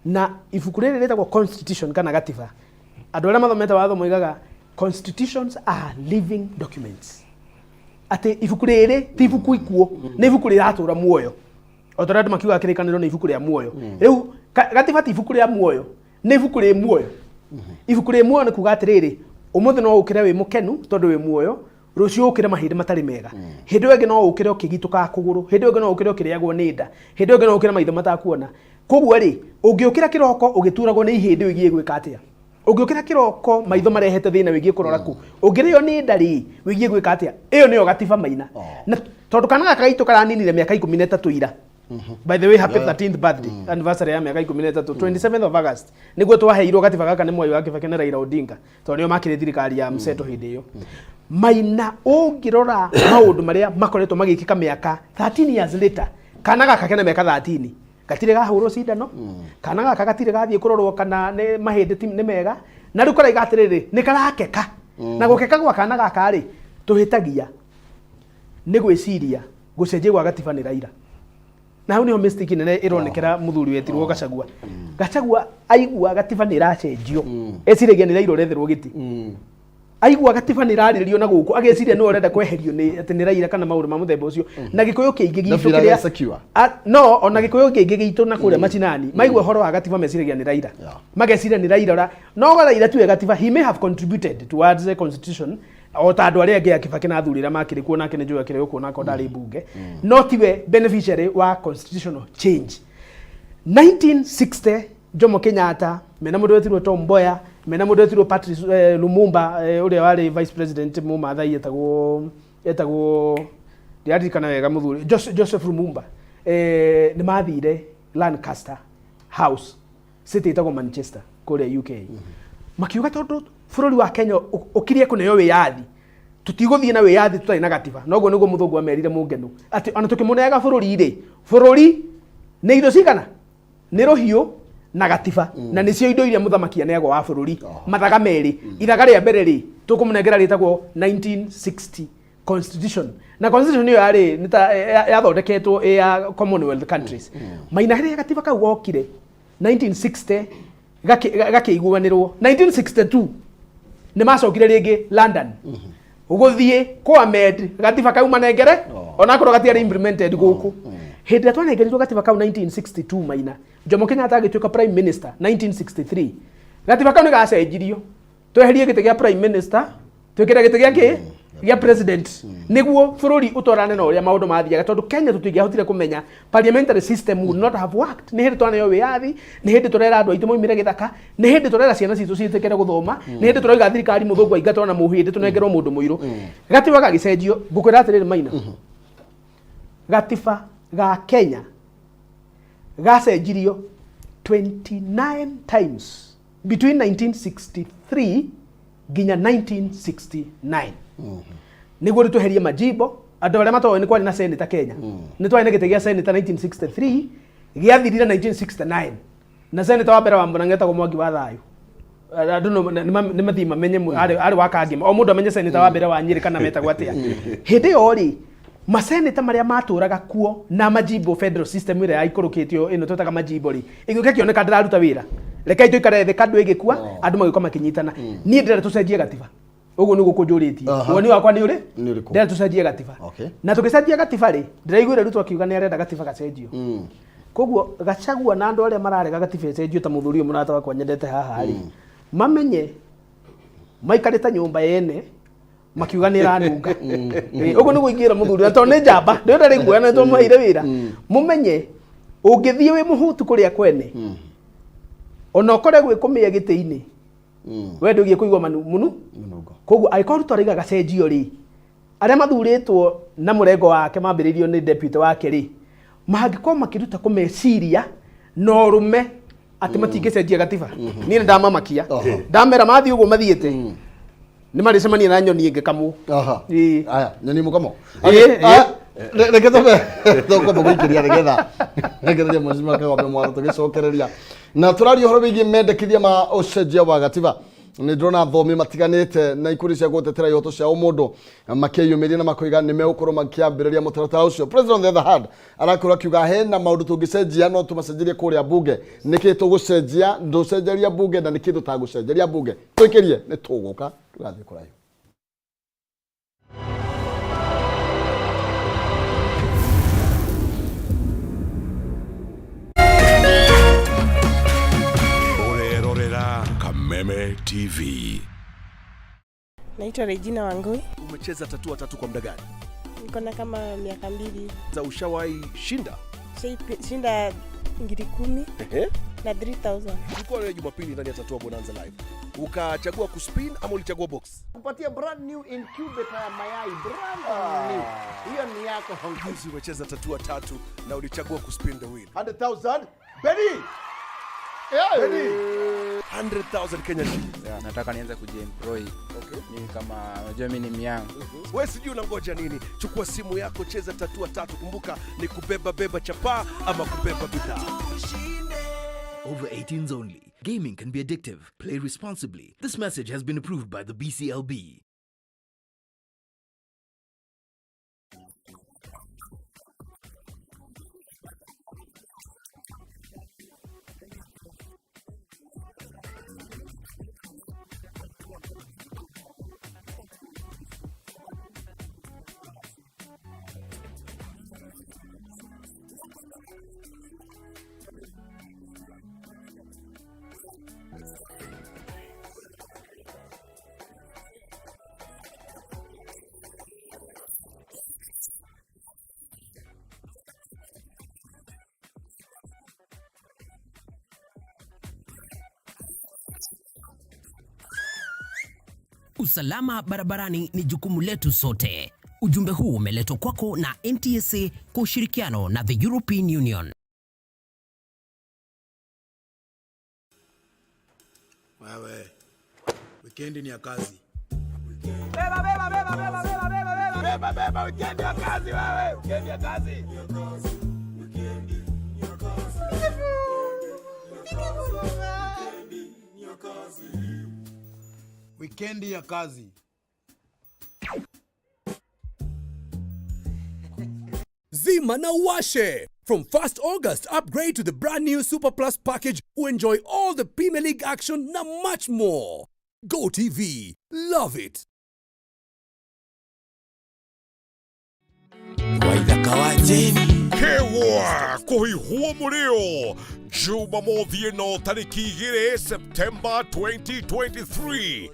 na ibuku riria ritagwo Constitution kana gatiba andu aria mathomete watho moigaga constitutions are living documents ati ibuku riri ti ibuku ikuo ni ibuku riratura muoyo otora andu makiuga kirikaniro ni ibuku ria muoyo riu gatiba ti ibuku ria muoyo ni ibuku ri muoyo ibuku rĩ muoyo nĩ kuga atĩrĩrĩ ũmũthĩ no ũkĩre wĩ mũkenu tondũ wĩ muoyo rũciũ ũkĩre mahĩndĩ matarĩ mega hĩndĩ ĩyo ĩngĩ no ũkĩre ũkĩgitũka kũgũrũ hĩndĩ ĩyo ĩngĩ no ũkĩre ũkĩrĩagwo nĩ nda hĩndĩ ĩyo ĩngĩ no ũkĩre maitho matakuona koguo rĩ ũngĩũkĩra kĩroko ũgĩturagwo nĩ ihĩndĩ wĩgiĩ gwĩka atĩa ũngĩũkĩra kĩroko maitho marehete thĩna wĩgiĩ kũrora ku ũngĩrĩo nĩ nda rĩ wĩgiĩ gwĩka atĩa ĩyo nĩyo gatiba Maina na tondũ kana gaka gaitũ karaninire mĩaka 13 ira. By the way, happy 13th birthday anniversary ya miaka 13 27th of August niguo twaheirwo gatiba gaka nĩ Mwai wa Kibaki na Raila Odinga tondũ nĩo makire thirikari ya mseto hĩndĩ ĩyo. Maina ũngĩrora maũndũ marĩa makoretwo magĩkĩka mĩaka 13 years later kana gaka kena mĩaka 13 gatirĩ gahũrwo cindano kana gaka gatirĩ gathiĩ kũrorwo kana nĩ mahĩndĩ nĩ mega na rĩu karaiga atĩrĩrĩ nĩ karakeka na gũkeka gwa kana gaka rĩ tũhĩtagia nĩ gwĩciria gũcenjia gwa gatiba nĩ Raila. Na hau niho mistake nene ironekera muthuri wetirwo Gachagua. Gachagua aigua gatiba nĩ iracenjio. Eciragia nĩ Raila ũretherwo gĩtĩ. Aigua gatiba nĩ irarĩrĩrio na gũkũ ageciria nĩ ũrenda kweherio nĩ atĩ nĩ Raila kana maũndũ ma mũthemba ũcio. Na gĩkũyũ kĩingĩ gitũ kĩrĩa no ona gĩkũyũ kĩingĩ gitũ na kũrĩa macinani maigua ũhoro wa gatiba meciragia nĩ Raila. Mageciria nĩ Raila no Raila tu gatiba he may have contributed towards the constitution o ta andũ arĩa angĩ a Kibaki na athuri arĩa makĩrĩ kuo nake nĩ njũĩ akĩrĩ gũkũ nako ndarĩ bunge no tiwe beneficiary wa constitutional change. 1960 Jomo Kenyatta mena mũndũ wetirwo Tom Mboya mena mũndũ wetirwo Patrice Lumumba ũrĩa warĩ vice president mũmathai etagwo ndiaririkana wega mũthuri Joseph Lumumba nĩ mathire Lancaster House city etagwo Manchester kũrĩa UK makiuga tondũ bũrũri wa Kenya ũkirie kũneo wĩyathi tutigũthiĩ na wĩyathi tutarĩ na gatiba noguo nĩguo mũthũngũ amerire mũngeno atĩ ona tũkĩmũnega bũrũri rĩ bũrũri nĩ indo cigana nĩ rũhiũ na gatiba na nĩcio indo iria mũthamaki aneagwo wa bũrũri mathaga merĩ ithaga rĩa mbere rĩ tũkũmũnengera rĩtagwo 1960 constitution na constitution ĩyo yarĩ nĩ ta yathondeketwo ya Commonwealth countries Maina hĩrĩa gatiba kau gokire 1960 gakĩiguanĩrwo 1962 nĩ macokire rĩngĩ London ũgũthiĩ kwa med gatiba kau manengere ona korwo gatiarĩ implemented gũkũ hĩndĩ ĩrĩa twanengerirwo gatiba kau 1962 Maina Jomo Kenyatta agĩtuĩka prime minister 1963 gatiba kau nĩ gacenjirio tweherie gĩtĩ gĩa prime minister twĩkĩre gĩtĩ gĩa gĩa president nĩguo bũrũri ũtwarane na ũrĩa maũndũ mathiaga tondũ Kenya tũtingĩahotire kũmenya parliamentary system would not have worked nĩ hĩndĩ twaneo wĩyathi nĩ hĩndĩ tũrera andũ aitũ moimire gĩthaka nĩ hĩndĩ tũrera ciana citũ ciĩtĩkĩre gũthoma nĩ hĩndĩ tũroiga thirikari mũthũngũ aingatwo na mũhĩndĩ tũnengerwo mũndũ mũirũ gatiba gagĩcenjio ngũkwĩra atĩrĩrĩ Maina gatiba ga Kenya gacenjirio 29 times between 1963 nginya 1969 nĩguo tũherie majimbo andũ arĩa matoĩ nĩ kwarĩ na senator Kenya nĩ twarĩ na gĩtĩ gĩa senator 1963 gĩathirire 1969 na senator wa mbere wa Murang'a etagwo Mwangi wa Thayũ andũ nĩ mathiĩ mamenye arĩ wa Kangima o mũndũ amenye senator wa mbere wa Nyĩrĩ kana metagwo atĩa hĩndĩ ĩyo rĩ maseneta marĩa matũraga kuo na majimbo federal system ĩrĩa yaikũrũkĩtio ĩno twetaga majimbo rĩ ĩgĩũka kĩoneka ndĩraruta wĩra reke tũikare thĩ kandũ ĩgĩkua andũ magĩũka makĩnyitana niĩ ndĩrenda tũcenjie gatiba ũguo nĩguo kũnjũrĩtie woni wakwa nĩ ũrĩ ndĩrenda tũcenjie gatiba na tũgĩcenjia gatiba rĩ ndĩraiguire Ruto akiuga nĩ arenda gatiba gacenjio koguo Gachagua na andũ arĩa mararega gatiba ĩcenjio ta mũthuri ũyũ mũrata wakwa nyendete haha rĩ mamenye maikarĩte nyũmba yene makiuga nĩ ranunga ũguo nĩguo ingĩra mũthuri tondũ nĩ njamba ndĩrenda rĩguo na tũmũheire wĩra mũmenye ũngĩthiĩ wĩ mũhutu kũrĩa kwene ona ũkore gwĩkũmĩa gĩtĩ-inĩ we ndũgiĩ kũigua mũnu koguo angĩkorwo Ruto araiga gacenjio rĩ arĩa mathurĩtwo na mũrengo wake mambĩrĩirio nĩ deputy wake rĩ mangĩkorwo makĩruta kũmeciria na ũrũme atĩ matingĩcenjia gatiba niĩ nĩ ndamamakia ndamera mathiĩ ũguo mathiĩte nĩ marĩcemania na nyoni ĩngĩ kamũ aya nyoni mũkamo reke tũkomba gũikĩria nĩgetha nĩgetha mwecima Kameme mwaro tũgĩcokereria na tũraria ũhoro wĩgiĩ mendekithia ma ũcenjia wa gatiba nĩ ndĩrona athomi matiganĩte na ikundi cia gũtetera ihoto cia ũmũndũ makĩyumĩria na makoiga nĩ megũkorwo makĩambĩrĩria mũtaratara ũcio. President on the other hand arakorwo akiuga hena maũndũ tũngĩcenjia no tũmacenjerie kũrĩa bunge nĩkĩ tũgũcenjia ndũcenjeria bunge na nĩkĩ tũtagũcenjeria bunge twĩkĩrie nĩ tũgũka tũgathiĩ kũraihu. Kameme TV. Naitwa Regina Wangui. Umecheza tatua tatu kwa muda gani? Niko na kama miaka 2. Za ushawahi shinda? Shinda ngiri 10. Na 3000. Tulikuwa leo Jumapili ndani ya Tatua Bonanza Live. Ukachagua kuspin ama ulichagua box? Kupatia brand new incubator ya mayai, brand new. Hiyo ni yako Honguzi. Umecheza tatua tatu na ulichagua kuspin the wheel. 100,000. Benny! 100,000 Kenya shillings. Yeah, nataka nianze kujiemploy. Okay. Mimi kama unajua mimi ni Miario. Wewe sijui unangoja nini? Chukua simu yako, cheza tatua tatu. Kumbuka ni kubeba chapa ama kubeba bidhaa. Over 18s only. Gaming can be addictive. Play responsibly. This message has been approved by the BCLB. Usalama barabarani ni jukumu letu sote. Ujumbe huu umeletwa kwako na NTSA kwa ushirikiano na the European Union. Wewe, weekend ni ya kazi. Beba, weekend ya kazi wewe, weekend ya kazi. Weekend ya kazi. Zima na washe. From 1st August, upgrade to the brand new Super Plus package to enjoy all the Premier League action na much more. Go TV. Love it. Kewa kuhihua mulio Jumamothi ino tariki 2 September 2023.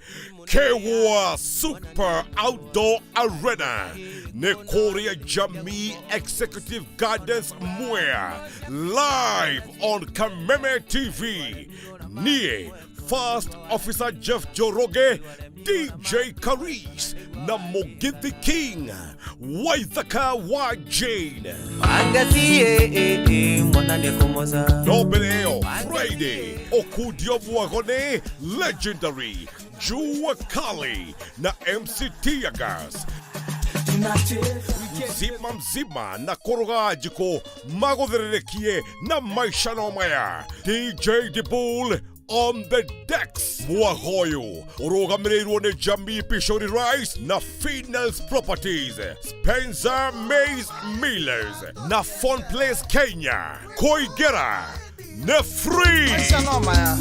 Kewa Super Outdoor Arena Nekoria Jamii Executive Gardens Mwea, live on Kameme TV. Nie First Officer Jeff Joroge, DJ Karis na Mogithi King, Waithaka wa Jane. Nobeleo Friday, Okudio Vuagone, Legendary, Jua Kali na MC Tiagas. Mzima na korogajiko magothererekie na maisha no maya. DJ Dibul on the decks. Mwahoyo urugamirĩirwo nĩ Jamii Pishori Rice na Finals Properties, Spencer Mays Millers na Fun Place Kenya. Koigera ne free. Maisha no maya.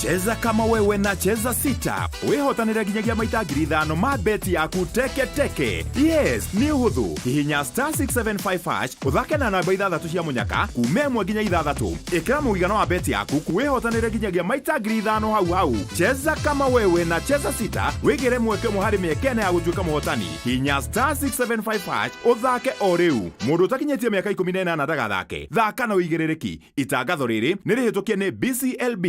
Cheza kama wewe na cheza sita. Wehotanĩre nginyagia maita 5,000 ma beti yaku teke. Yes, ni huthu. Hihinya *675# uthake na namba 6 cia munyaka kume 1 nginya 6. Ikira mũigana wa beti yaku kuwehotanĩre nginyagia maita 5,000 hau. Cheza kama wewe na cheza sita. Wigire mweke muhari miekene ya gũtuĩka mũhotani. Hihinya *675# uthake o rĩu. Mũndũ utakinyĩtie mĩaka 18 ndagathake. Thaka na ũigĩrĩrĩki. Itangatho rĩrĩ nĩ rĩhĩtũkie nĩ BCLB.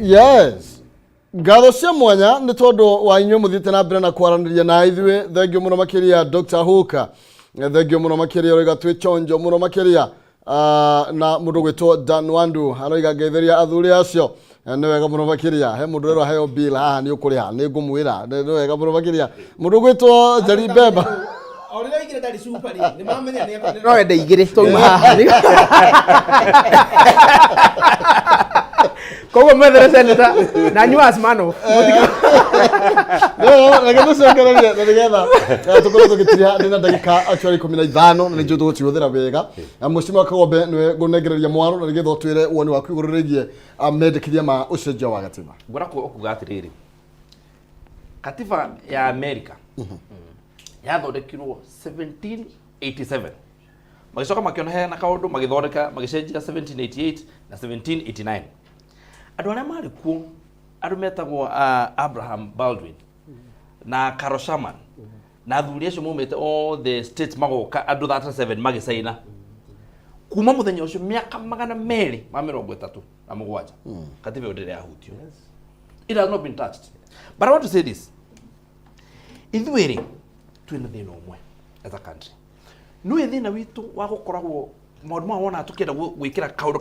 Yes. Ngatho cia mwanya nĩ tondũ wa inyuĩ mũthiĩte na mbere na kwaranĩria na ithuĩ. Thengio mũno makĩria Dr. Huka. Thengio mũno makĩria Roiga twĩ chonjo mũno makĩria na mũndũ gwĩtwo Dan Wandu aroiga ngetheria athuri acio. Nĩ wega mũno makĩria. He mũndũ rero heo bill haha nĩ ũkũrĩha nĩ ngũmwĩra. Nĩ wega mũno makĩria. Mũndũ gwĩtwo Njeri Bemba. Orĩra igire ndari super nĩ mamenya nĩ no ende igire tuma haha Kogo mwethere senator na nyua asmano. Lakini songereria na nigetha tukorwo tugitiria ndina ndagika actually 15 na nĩnjũĩ tũgũcihũthĩra wega. Mheshimiwa Kameme niwe ngũnengereria mwaro na nigetha ũtwĩre woni waku igũrũ rĩgiĩ mendekithia ma ũcenjia wa gatiba. Ngwara kuga atiriri. Katiba ya America yathondekirwo 1787. Magicoka makiona hena kaundu magithondeka magicenjia 1788 na 1789. Andũ arĩa marĩ kuo andũ metagwo Abraham Baldwin na Carol Sherman na athuri acio maumĩte all the states magoka andũ 37 magicaina kuma mũthenya ũcio mĩaka 237 katiba ndĩrĩ yahutio. It has not been touched. But I want to say this. Ithuĩ twĩna thĩna ũmwe as a country. Nĩ thĩna witũ wa gũkoragwo maũndũ ma wona tũkĩenda gwĩkĩra kaũndũ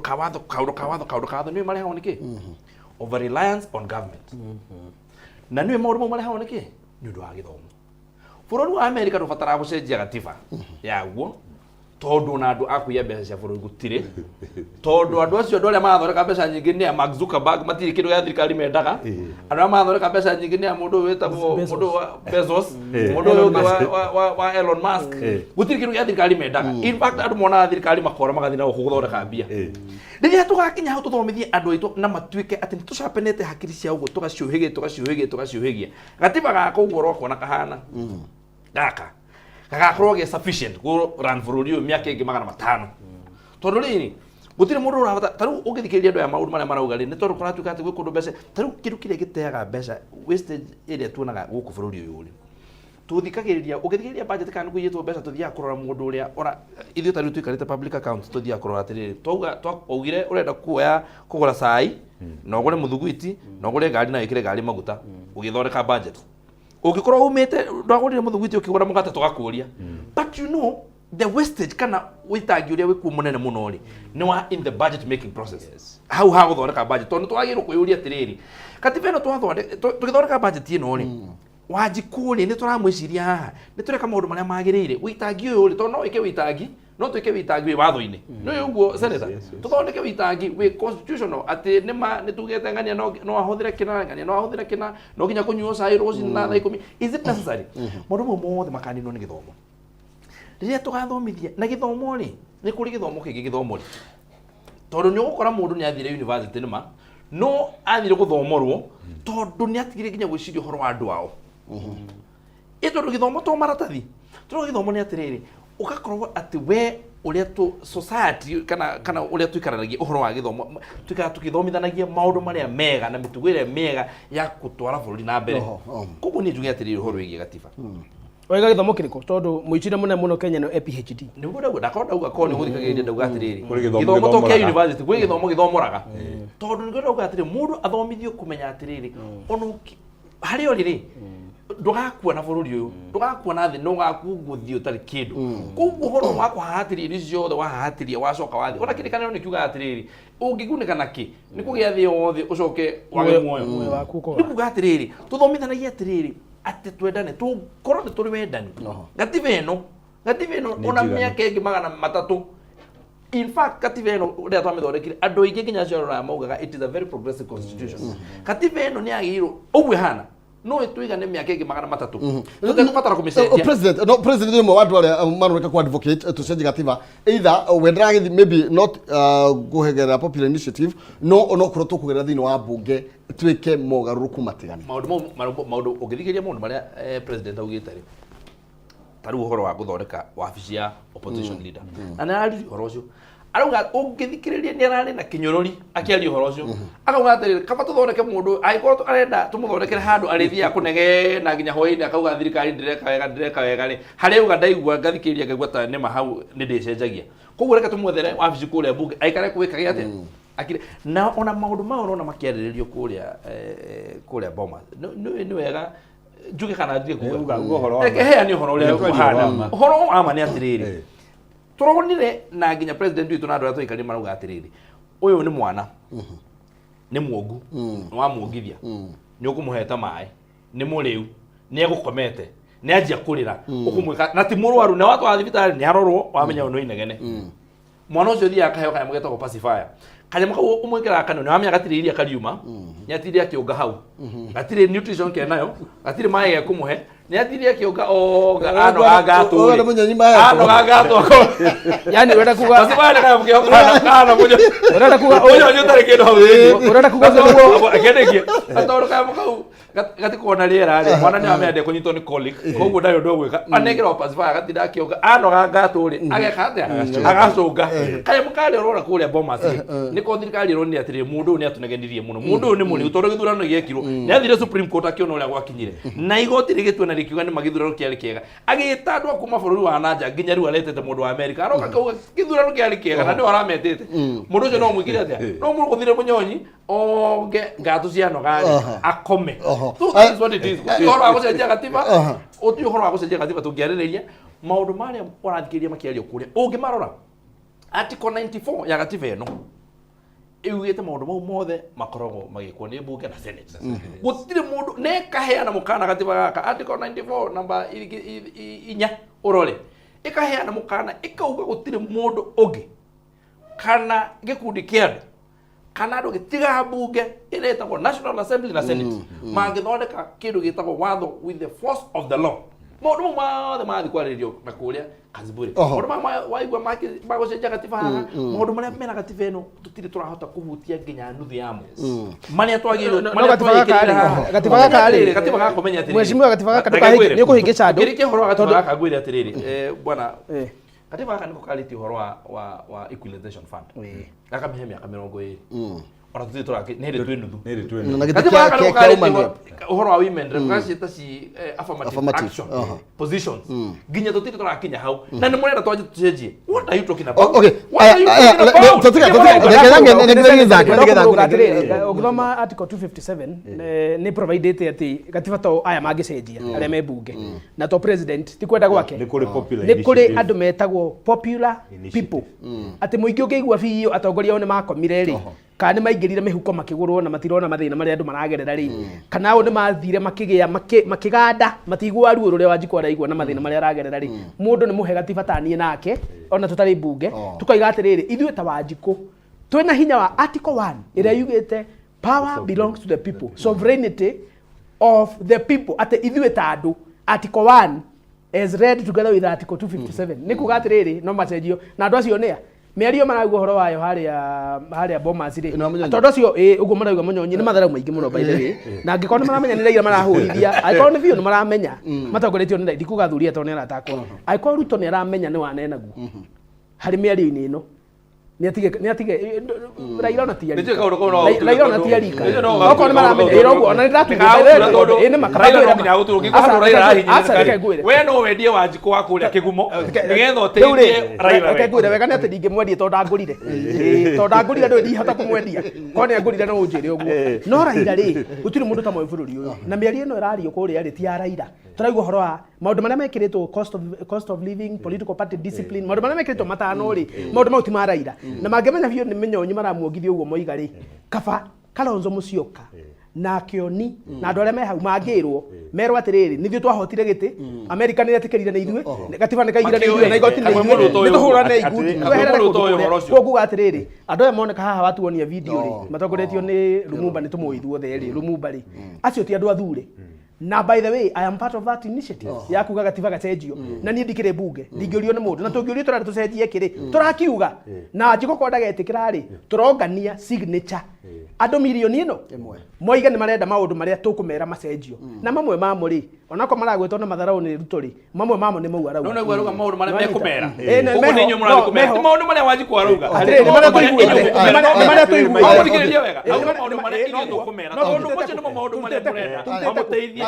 ka watho nĩ marehagwo nĩkĩ? Over reliance on government. Na nĩ maũndũ mau marehagwo nĩkĩ? Nĩ ũndũ wa gĩthomo. Bũrũri wa America ndũbataraga gũcenjia gatiba yaguo tondũ na andũ akuia mbeca cia bũrũri gũtirĩ. Tondũ andũ acio arĩa marathondeka mbeca nyingĩ nĩ Mark Zuckerberg matirĩ kĩndũ gĩa thirikari mendaga. Andũ arĩa marathondeka mbeca nyingĩ nĩ mũndũ wĩtagwo Bezos, mũndũ wa Elon Musk. Gũtirĩ kĩndũ gĩa thirikari mendaga. In fact andũ monaga thirikari makora magathina gũthondeka mbia. Rĩrĩa tũgakinya hau tũthomithie andũ aitũ na matuĩke atĩ nĩtũcapenete hakiri cia ũguo tũgaciũhĩgia. Gatiba gaka ũguo ũrokona kahana. Gaka gagakorwo ge sufficient go run bũrũri ũyũ mĩaka ĩngĩ 500. Tondũ rĩrĩ gũtirĩ mũndũ ũrahota tarĩu ũngĩthikĩrĩria andũ aya maũndũ marĩa marauga rĩ nĩ tondũ kũratuĩka atĩ gwĩ kũndũ mbeca tarĩu kĩndũ kĩrĩa gĩteaga mbeca wastage ĩrĩa tuonaga gũkũ bũrũri ũyũ rĩ tũthikagĩrĩria ũngĩthikĩrĩria budget kana kũiyĩtwo mbeca tũthiaga kũrora mũndũ ũrĩa ithuĩ tarĩu tũikarĩte public account tũthiaga kũrora atĩrĩrĩ twaugire ũrenda kuoya kũgũra cai na ũgũre mũthugwiti na ũgũre ngari na wĩkĩre ngari maguta ũgĩthondeka budget. Ũngĩkorwo umĩte ndwagũrire mũthugwiti ũkĩgũra mũgate tũgakũria. But you know the wastage kana wĩtangi ũrĩa wĩkuo mũnene mũno rĩ nĩ wa in the budget making process. Hau ha gũthondeka budget tondũ twagĩrĩirwo kwĩyũria atĩrĩrĩ katiba ĩno tũgĩthondeka budget ĩno rĩ Wanjiku rĩ nĩ tũramwĩciria haha nĩ tũreka maũndũ marĩa magĩrĩire wĩtangi ũyũ rĩ tondũ no wĩke wĩtangi no twĩke wĩtangi wĩ watho-inĩ nĩ ũguo senator tũthondeke wĩtangi wĩ constitutional atĩ nĩ tugĩte ngania no ahũthĩre kĩna ngania no ahũthĩre kĩna no nginya kũnyuo cai rũcinĩ na thaa 10 is it necessary maũndũ mau mothe makaninwo nĩ gĩthomo rĩrĩa tũgathomithia na gĩthomo rĩ nĩ kũrĩ gĩthomo kĩngĩ gĩthomo rĩ tondũ nĩ ũgũkora mũndũ nĩ athire university nĩma no athire gũthomorwo tondũ nĩ atigire nginya gwĩciria ũhoro wa andũ ao tondũ gĩthomo to maratathi tondũ gĩthomo nĩ atĩrĩrĩ ugakorwo atĩ we ũrĩa society kana ũrĩa tũikaranagia ũhoro wa gĩthomo tũgĩthomithanagia maũndũ marĩa mega na mĩtugo ĩrĩa mega ya gũtwara bũrũri na mbere koguo niĩ njuge atĩrĩrĩ ũhoro wĩgiĩ gatiba Oiga gĩthomo kĩrĩkũ tondũ mũicire mũno Kenya no PhD nĩguo ndakorwo ndauga ko nĩ gũthikagĩrĩria ndauga atĩrĩrĩ gĩthomo to kĩa university gwĩ gĩthomo gĩthomoraga tondũ nĩguo ndauga atĩrĩrĩ mũndũ athomithio kũmenya atĩrĩrĩ ono harĩ orĩrĩ ndũgakuona bũrũri ũyũ ndũgakuona thĩ no gakugũthio tarĩ kĩndũ koguo ũhoro wa kũhahatĩria irio ciothe wahahatĩria wacoka wathi ona kĩrĩkanĩro nĩ kiuga atĩrĩrĩ ũngĩgunĩka nakĩ nĩ kũgĩa thĩ yothe ũcoke wage muoyo nĩ kuga atĩrĩrĩ tũthomithanagia atĩrĩrĩ atĩ twendane tũkorwo nĩ tũrĩ wendani gatiba ĩno ona mĩaka ĩngĩ 300 in fact katiba ĩno ũrĩa twamĩthondekire andũ aingĩ nginya acio arora maugaga it is a very progressive constitution katiba ĩno nĩ yagĩrĩirwo ũguo hana no ĩtũigane mĩaka ĩngĩ 300 tũtekũbatara kũmĩcenjia president ũmwe wa andũ arĩa maroreka ku advocate tũcenjie gatiba either wendragĩthi maybe not kũgerera popular initiative no onokorwo tũkũgerera thĩinĩ wa mbunge twĩke mogarũrũku matigani maũndũ ũngĩthikĩrĩria maũndũ marĩa president augĩte rĩ tarĩu ũhoro wa gũthondeka wabici ya opposition leader na nĩ ararĩria ũhoro ũcio arauga ũngĩthikĩrĩria nĩ ararĩ na kĩnyũrũri akĩaria ũhoro ũcio akauga atĩrĩrĩ kaba tũthondeke mũndũ angĩkorwo arenda tũmũthondekere handũ arĩthiaga kũnegena nginya hwaĩ-inĩ akauga thirikari ndĩreka wega rĩ harĩa auga ndaigua ngathikĩrĩria ngaigua ta nĩma hau nĩ ndĩcenjagia koguo reke tũmwethere wabici kũrĩa mbunge aikare gwĩkage atĩa akire na ona maũndũ mao ona makĩarĩrĩrio kũrĩa Bomas nĩ wega njuge kana njuge kuga heani ũhoro ũrĩa ũhana ũhoro wa ma nĩ atĩrĩrĩ turonire na nginya president witũ na andũ arĩa tũikarĩte marauga atĩrĩrĩ ũyũ nĩ mwana nĩ muongu nĩ wamuongithia nĩ ũkũmũheta maĩ nĩ mũrĩu nĩ egũkomete nĩ anjia kũrĩra ũkũmwĩka na ti mũrwaru na watwara thibitarĩ nĩ arorwo wamenya no inegene mwana ucio thia akaheo kanya mugetagwo pacifier kanyama kau umwikira kano ni wamya gatiriria kariuma nyatiri akiunga hau gatiri nutrition ke nayo gatiri mai ya kumuhe nyatiri akiunga ano gagato ano gagato yani urenda kuga pacifier kaya mukihokana ano munyo urenda kuga onyo tari kindu hau urenda kuga guo akendekie atoro kaya mukau gati kona liera ri mwana ni amende kunyitwo ni colic koguo ndayo ndo gwika anekira pacifier gatiri akiunga ano gagato ri agekate agacunga kaya mukale urora kuria bomas niko thirikari roni atiri mundu ni atunegenirie muno mundu ni muri utondo githurano giekirwo ni athire supreme court akiona uria gwakinyire na igoti rigitwe na rikiuga ni magithurano kiari kiega agita andu kuma bururi wa nanja nginya riu aletete mundu wa America aroka kauga githurano kiari kiega na ni arametete mundu ucio no mwikire atia no mundu kuthire munyonyi oge ngatu ciano gari akome so that's what it is uhoro wa gucenjia gatiba uhoro wa gucenjia gatiba tungiaririria maundu maria urathikiria makiario kuria ungimarora article 94 ya gatiba eno iugite maundu mau mothe makoragwo magikwo ni bunge na senate gutire mundu ne kaheana mukana gatiba gaka article 94 namba inya urore ikaheana mukana ikauga gutire mundu ungi kana gikundi kiandu kana ndo gitiga bunge iretagwo national assembly na senate mangithondeka kindu gitagwo watho with the force of the law maundu mothe mathi kwaririo na kuria kaziburi maundu waigua magocenjia gatiba haha maundu maria mena gatiba eno tutire turahota kuhutia nginya nuthu yamo maria twagirwo gatiba gaka ari gatiba gaka kumenya atiri mheshimiwa gatiba gaka tukahiki ni kuhingica andu kirike horo gatiba gaka ngwire atiriri bwana gatiba gaka niko kaliti horo wa equalization fund gaka mihemia ka 20 ora tutire turake nere twenu na gatiba gaka uhoro wa women represent si affirmative action positions ginya tutire turakinya hau na ni murenda twaje tucenjie what are you talking about okay ogthoma article 257 ni provided ati gatiba to aya mangicenjia aria me bunge na to president ti kwenda gwake ni kuri andu metagwo popular people ati muingi ukigua biyo atongoria one makomire ri kana maingirire mihuko makigurwo na matirona mathina maria andu maragerera ri kana one mathire makigia makiganda matigwa ruo ruria wanjikwa raigwa na mathina maria aragerera ri mundu ni muhe gatiba tanie nake ona tutari bunge tukaiga atiriri ithuĩ ta wanjikũ twina hinya wa article 1 iria yugite power belongs to the people sovereignty of the people ate ithuĩ ta andu article 1 is read together with article 257 ni kuga atiriri no macenjio na andu acio nia Miario marauga horo wayo haria bomas ri tondu cio uguo marauga munyonyi ni matharau maingi muno by the way na ngikona ni maramenya ni raira marahurithia aikoro ni biu ni maramenya matongoretio ni raidi kugathuria tondu ni aratakwo aikoro ruto ni aramenya ni wanenagu hari miario-ini ino ni atige raira na tiari raira na tiari oko ni maramenya irogo ona ndatuga ene makaraira kinya gutu ngikora raira ahinya we no wendie wanjiko wa kuria kigumo nigetha uteithie raira akegwira wega ni ati ndingimwendia tondu angurire tondu angurire ndo ndihota kumwendia kone angurire no unjire uguo no raira ri gutiri mundu ta mwe bururi uyu na miario ino irario kuria ri ti ya raira turaigua horo wa maundu maria mekiritwo cost of living political party discipline maundu maria mekiritwo matano ri maundu mau ti ma raira na mangemenya biyo ni minyonyi maramuongithia uguo moiga ri kaba Kalonzo Musyoka na Kioni na andu aria me hau mangirwo merwo atiriri nithio twahotire giti America ni atikerire na ithuĩ gatiba ni kaigire na ithuĩ na igoti ni ithuĩ nituhurane igundi koguo atiriri andu aya moneka haha watuonia video ri matongoretio ni Lumumba ni tumuithwo theri Lumumba ri acio ti andu athure na by the way I am part of that initiative ya kuga gatiba gacenjio na ni ndikire bunge ndingiorio ni mundu na tungiorio turari tucenjie kiri turakiuga na njiko kwa ndagetikira ri turongania signature andu milioni ino moiga ni marenda maundu maria tukumera macenjio na mamwe mamo ri onako maragwetwo na matharau ni ruto ri mamwe mamo ni mau arauga no naguo arauga maundu maria mekumera uguo ni nyu murathi kumera maundu maria wanjiko arauga ni maria tuigua amuthikiriria wega auga maundu maria inyu tukumera tondu mocio nimo maundu maria murenda amuteithie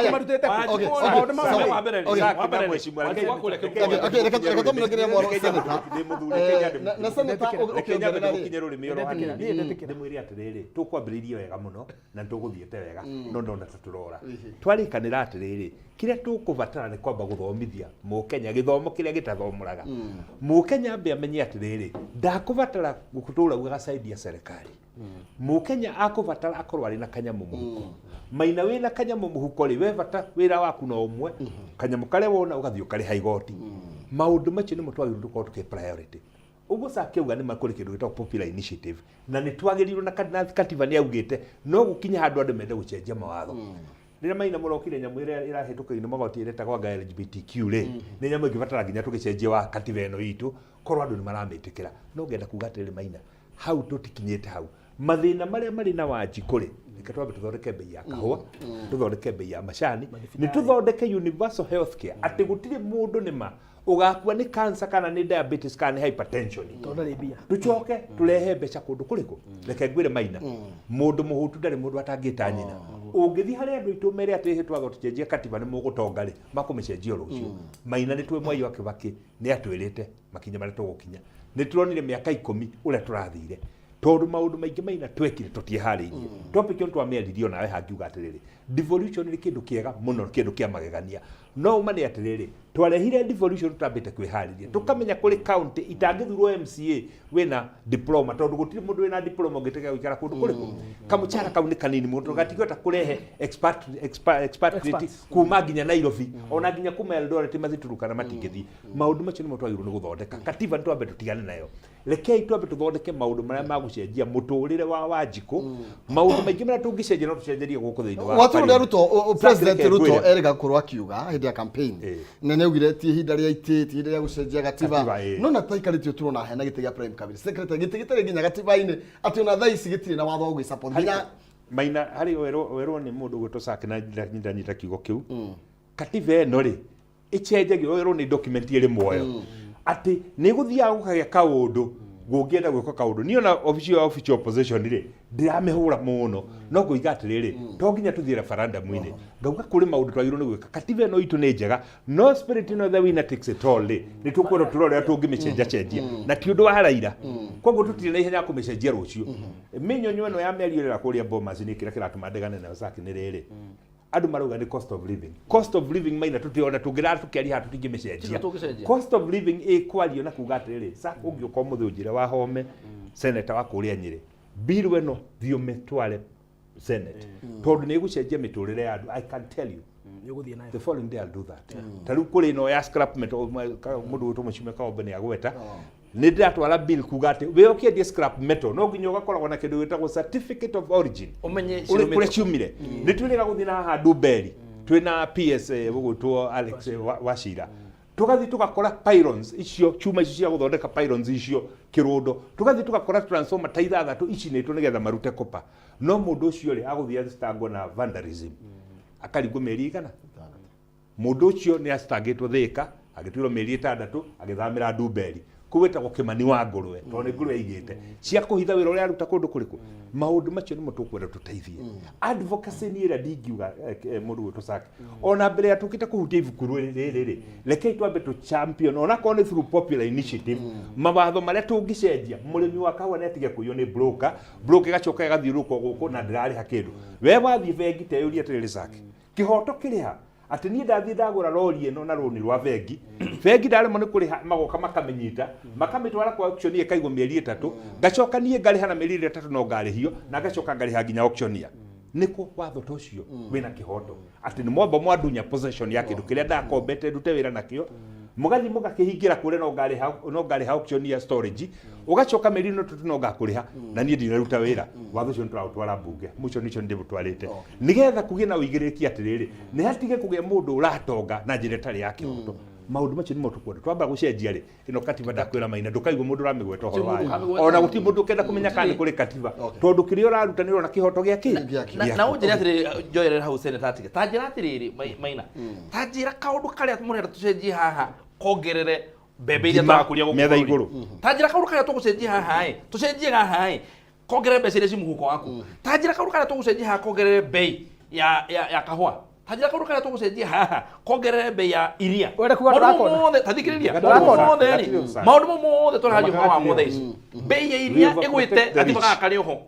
tukwambiririe wega muno na tuguthiete wega no ndona tuturora twarikanira atiriri kiria tukubatara ni kwamba guthomithia mukenya githomo kiria gitathomoraga mukenya ambe amenye atiriri ndakubatara gukutura ugasaidia serikali mukenya akubatara akorwo ari na kanyamu muhuko maina wina kanyamu muhuko ri we bata wira waku no umwe kanyamu kare wona ugathio kare haigoti maundu macio ni mutwagirwo tukorwo tuki priority uguo sakiuga ni makuri kindu gitwa popular initiative na ni twagirirwo na katiba ni augite no gukinya handu andu mende gucenjia mawatho rira maina murokire nyamu irahituka-ini magoti iretagwo anga LGBTQ ri ni nyamu ingibatara nginya tugicenjia wa katiba ino itu korwo andu ni maramitikira no ngenda kuga atiri maina hau tutikinyite hau mathina maria mari na Wanjiku ri reke twambe tuthondeke bei ya kahua tuthondeke bei ya macani ni tuthondeke universal health care ati gutiri mundu nima ugakua ni cancer kana ni diabetes kana ni hypertension tucoke turehe mbeca kundu kuriku reke ngwire maina mundu muhutu ndari mundu atangita nyina ungithi hari andu itu mere ati twatho tucenjie katiba ni mugutonga ri makumicenjia rucio maina ni twe Mwai wa Kibaki ni atwirite makinya mari tugukinya ni turonire miaka 10 uria turathire tondu maundu maingi maina twekire tutihariirie topic yo twameririo nawe hangiuga atiriri devolution ni kindu kiega muno kindu kia magegania no umane atiriri twarehire devolution tutambite kwihariria tukamenya kuri county itangithurwo MCA wina diploma tondu gutiri mundu wina diploma ungitega gwikara kundu kuriku kamuchara kau ni kanini mundu gatigota kurehe expatriate kuma nginya Nairobi ona nginya kuma Eldoret mathituruka na matingithi maundu macio ni mutwagirwo ni guthondeka katiba twambe tutigane nayo rekei twambe tuthondeke maundu maria magucenjia muturire wa Wanjiku maundu maingi maria tungicenjia no tucenjerie guku thiini wa watu ndio Ruto president Ruto erga kurwa kiuga hindi ya campaign nene ugire ti hinda ria ititi hinda ria gucenjia katiba no na taikarite turona hena gite gia prime cabinet secretary gite gitare nginya katiba ine ati ona thaa ici gitire na watho gwi support nginya maina hari werwo ni mundu gutosaka na nyita kiugo kiu katiba eno ri ichenjagio werwo ni document iri muoyo ati ni guthia gukagia kaundu gungienda gwika kaundu ni ona official opposition ri ndiramehura muno no nguiga atiriri to nginya tuthie referendum ine ngauga kuri maundu twagirwo ni gwika katiba no itu ni njega no spirit no the winner takes it all ni tukwero turore tungimicenjia na ti undu wa haraira koguo tutire na ihenya kumicenjia rucio minyonyo eno ya Miario ira kuria Bomas ni kira kiratuma ndegane na Osaki ni riri andu marauga ni cost of living maina tutiona tungira tukiari hatu tingimicenjia cost of living kwario na kuga atiriri sa ungioka muthunjire wa Home senator wa kuria Nyeri bill weno thio metware senate tondu ni gucenjia miturire ya andu I can tell you the following day I'll do that taru kuri no ya scrapment mundu witu mucime ka obene agweta ni ndatwara bill kuga ati we okiendie scrap metal no nginya ugakoragwo na kindu gitagwo certificate of origin umenye kure ciumire ni twirira guthina haha Ndumberi twina PS gugutwo Alex Wachira tugathi tugakora pylons icio chuma icio cia guthondeka pylons icio kirundo tugathi tugakora transformer ta ithathatu ici ni nigetha marute copper no mundu ucio ri aguthia stangwo na vandalism akaringwo meri igana mundu ucio ni astangitwo Thika agitwirwo meri 6 agithamira Ndumberi kuweta gukimani wa ngurwe tondu ngurwe igite cia kuhitha wira uria aruta kundu kuriku maundu macio ni mutukwenda tuteithie advocacy ni ira ndingiuga mundu witu Saki ona mbere ya tukite kuhutia ibuku riri rekei twambe tu champion ona kone through popular initiative mawatho maria tungicenjia murimi wa kawa netige kuyo ni broker gacoka gathiuruko guku na ndirari hakindu we wathi bengi teyuria tiriri Saki kihoto kiria ati ni ndathi ndagura lori eno na roni rwa bengi ndare mo ni kuri magoka makamenyita makamitwara kwa auction ye kaigwo mieri 3 gacoka nie ngari hana mieri 3 no ngari hiyo na gacoka ngari ha nginya auction ya niko watho tocio wina kihoto ati ni mwamba mwadunya possession yake ndukiria ndakombete ndute wira nakio mugathi mugakihingira kure no ngari ha auction ya storage ugacoka mieri 3 no ngakuriha na nie ndiraruta wira watho cio nturawutwara mbunge muco nicio ndibutwarite nigetha kugie na uigiriki atiriri ni hatige kugia mundu uratonga na njira tari yake kihoto maundu macio ni mutukwenda twamba gucenjia ri ino katiba ndakwira maina ndukaigwo mundu ramigweta horo wayo ona guti mundu kenda kumenya kana kuri katiba tondu kirio rarutanirwo na kihoto giaki na unjira atiri joyere hau senator atige tanjira atiriri maina tanjira kaundu karia murenda tucenjie haha kongerere mbembe iria turakuria guku metha iguru tanjira kaundu karia tugucenjie haha tucenjie haha kongerere mbeca iria ci muhuko waku tanjira kaundu karia tugucenjie haha kongerere bei ya kahua tanjira kaundu karia tugucenjie haha kongerere bei ya iria mothe tathikiriria maundu mothe turahario haha mothe ici bei ya iria igwite gatiba gakari oho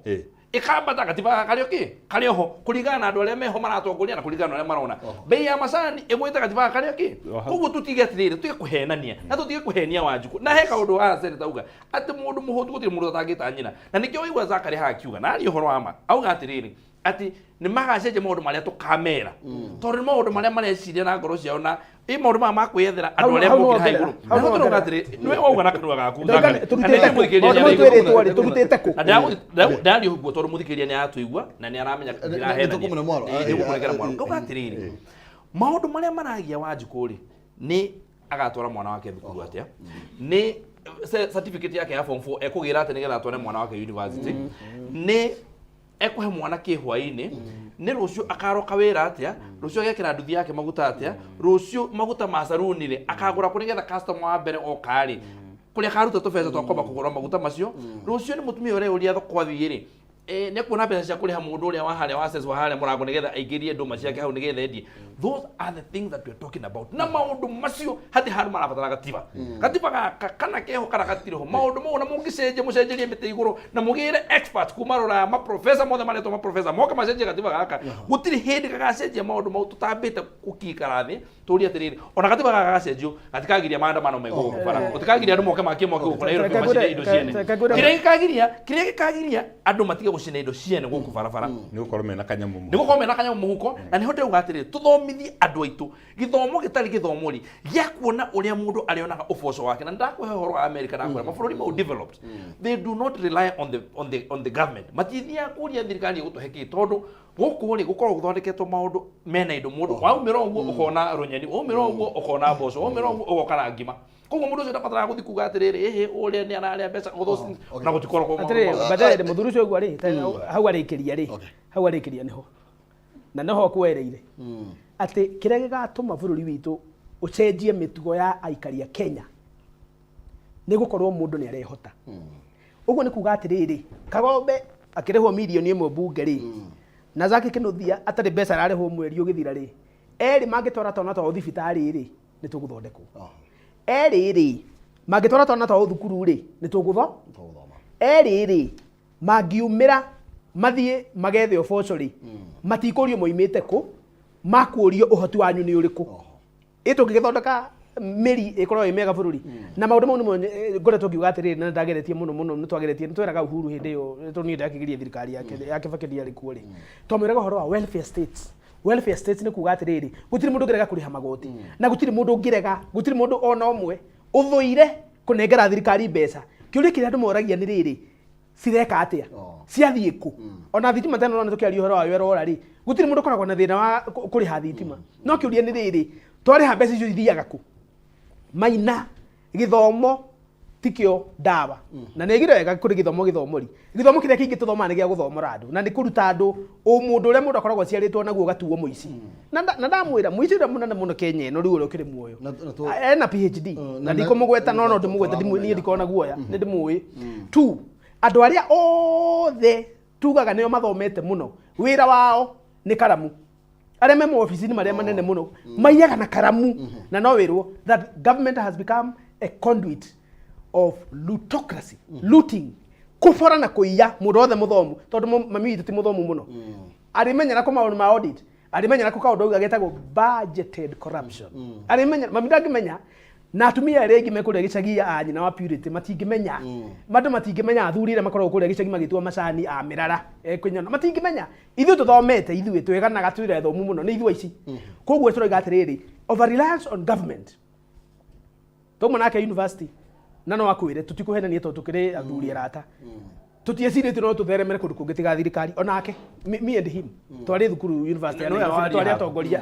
ikambata gatiba gakari oho kuringana na andu aria meho maratongoria na kuringana na aria marona bei ya macani igwite gatiba gakari koguo tutige atiriri tutige kuhenania na tutige kuhenia Wanjiku na he kaundu wa senator uga ati mundu muhutu gutiri mundu atangita nyina na nikio igwa Zakari hakiuga na ari uhoro wa ma auga atiriri ati nĩ magacenjia maũndũ marĩa tũkamera tondũ nĩ maũndũ marĩa mareciria na ngoro ciao na maũndũ maya ma kwĩyethera andũ arĩa mokĩra ha igũrũ na tũrauga atĩrĩ nĩwe wauga na kanua gaku ndario ũguo tondũ mũthikĩrĩria nĩ aratũigua na nĩ aramenya nĩgũkũnengera mwaro ngauga atĩrĩrĩ maũndũ marĩa maragia Wanjikũ-rĩ nĩ agatwara mwana wake thukuru atĩa nĩ certificate yake ya form 4 ekũgĩra atĩ nĩgetha atware mwana wake university nĩ ekũhe mwana kĩhwainĩ nĩ rũciũ akaroka wĩra atĩa rũciũ agekĩra nduthi yake maguta atĩa rũciũ maguta ma saruni-rĩ akagũra kũ nĩgetha customer wa mbere oka-rĩ kũrĩa akaruta tũbeca twa kwamba kũgũra maguta macio rũciũ nĩ mũtumia ũrĩa ũrĩa thoko athiĩ-rĩ nĩ kuona mbeca cia kũrĩha mũndũ ũrĩa wa harĩa wa access wa harĩa mũrango nĩgetha aingĩrie ndũma ciake hau nĩgetha endie. Those are the things that we are talking about. Na maũndũ macio hati handũ marabatara gatiba. Gatiba gaka kana keho kana gatirĩ ho maũndũ mau na mũngĩcenjia mũcenjerie mĩtĩ igũrũ na mũgĩre experts kuma rora ma professor mothe marĩtwo ma professor moka macenjie gatiba gaka gũtirĩ hĩndĩ gagacenjia maũndũ mau tũtambĩte gũkikara thĩ tũũrie atĩrĩrĩ ona gatiba gaka gagacenjio gatikagiria maandamano mego gũkũ bara gũtikagiria andũ moke makie mwaki gũkũ Nairobi macine indo ciene kĩrĩa gĩkagiria andũ matige gũcina indo ciene gũkũ barabara nĩ gũkorwo mena kanyamu mũhuko na nĩho ndĩuga atĩrĩrĩ tũthomithie andũ aitũ gĩthomo gĩtarĩ gĩthomo-rĩ gĩa kuona ũrĩa mũndũ arĩonaga ũboco wake na ndakũhe ũhoro wa America ndakwĩra mabũrũri mau developed they do not rely on the government matithiaga kũria thirikari gũtũhe kĩ tondũ gũkũ-rĩ gũkorwo gũthondeketwo maũndũ mena indo mũndũ waumĩra ũguo ũkona rũnyeni waumĩra ũguo ũkona mboco waumĩra ũguo ũgoka na ngima koguo mũndũ ũcio ndabataraga gũthiĩ kuga atĩrĩrĩ ĩhĩ ũrĩa nĩ ararĩa mbeca na gũtikoragwo atĩrĩ mũthuri ũcio ũguo rĩ hau arĩkĩria rĩ hau arĩkĩria nĩho na noho kwereire atĩ kĩrĩa gĩgatũma bũrũri witũ ũcenjie mĩtugo ya aikari a Kenya nĩ gũkorwo mũndũ nĩ arehota ũguo nĩ kuga atĩrĩrĩ Kagombe akĩrĩhwo mirioni ĩmwe mbunge rĩ na Zaki Kĩnuthia atarĩ mbeca ararĩhwo mweri ũgĩthira rĩ erĩ mangĩtwara twana twao thibitarĩ rĩ nĩ tũgũthondekwo erĩ rĩ mangĩtwara twana twao thukuru rĩ nĩ tũgũthoma erĩ rĩ mangiumĩra mathiĩ magethe ũboco rĩ matikũrio moimĩte kũ makuũrio ũhoti wanyu nĩ ũrĩkũ tũngĩgĩthondeka mĩri ĩkorwo ĩ mĩega bũrũri na maũndũ mau nĩmo ngoretwo ngiuga atĩrĩrĩ na ndageretie mũno nĩ tweraga Uhuru hĩndĩ ĩyo tondũ niĩ ndakĩgiria thirikari yake ya Kibaki arĩ kuo rĩ twamwĩraga ũhoro wa welfare states nĩ kuga atĩrĩrĩ gũtirĩ mũndũ ũngĩrega kũrĩha magoti na gũtirĩ mũndũ ũngĩrega gũtirĩ mũndũ ona ũmwe ũthũire kũnengera thirikari mbeca kĩũria kĩrĩa andũ moragia nĩ rĩrĩ cireka atĩa ciathiĩ kũ ona thitima tena no tũkĩaria ũhoro wa wĩra rĩ gũtirĩ mũndũ ũkoragwo na thĩna wa kũrĩha thitima no kĩũria nĩ rĩrĩ twarĩha mbeca icio ithiaga kũ maina gĩthomo tikĩo ndawa na nĩ gire wega kũrĩ gĩthomo gĩthomo kĩrĩa kĩingĩ tũthomaga nĩ gĩa gũthomora andũ na nĩ kũruta andũ mũndũ ũrĩa mũndũ akoragwo aciarĩtwo naguo gatuo mũici na ndamwĩra mũici ũrĩa mũnene mũno Kenya ĩno rĩu ũrĩa ũkĩrĩ muoyo ena PhD na ndikũmũgweta no ndĩmũgweta niĩ ndikoragwo na guoya nĩ ndĩmũĩ tu andũ arĩa othe tugaga nĩo mathomete mũno wĩra wao nĩ karamu arĩa me maobici-inĩ marĩa manene mũno maiyaga na karamu na no wĩrwo that government has become a conduit of plutocracy looting kũbora na kũiya mũndũ othe mũthomu tondũ mami witũ ti mũthomu mũno arĩmenyera kũ maũndũ ma audit arĩmenyera kũ kaũndũ ũguo getagwo budgeted corruption arĩmenyera mami ndangĩmenya na atumia arĩa aingĩ mekũrĩa gĩcagi a nyina wa Purity matingĩmenya andũ matingĩmenya athuri arĩa makoragwo kũrĩa gĩcagi magĩtua macani a mĩrara kũnyona matingĩmenya ithuĩ tũthomete ithuĩ twĩganaga twĩra thomu mũno nĩ ithuĩ ici koguo tũroiga atĩrĩrĩ over reliance on government tũmwe nake university na no akwĩre tũtikũhenania tondũ tũkĩrĩ athuri arata tutiecirĩtie no tũtheremere kũndũ kũngĩ tiga thirikari onake me and him twarĩ thukuru university ya Nairobi twarĩ atongoria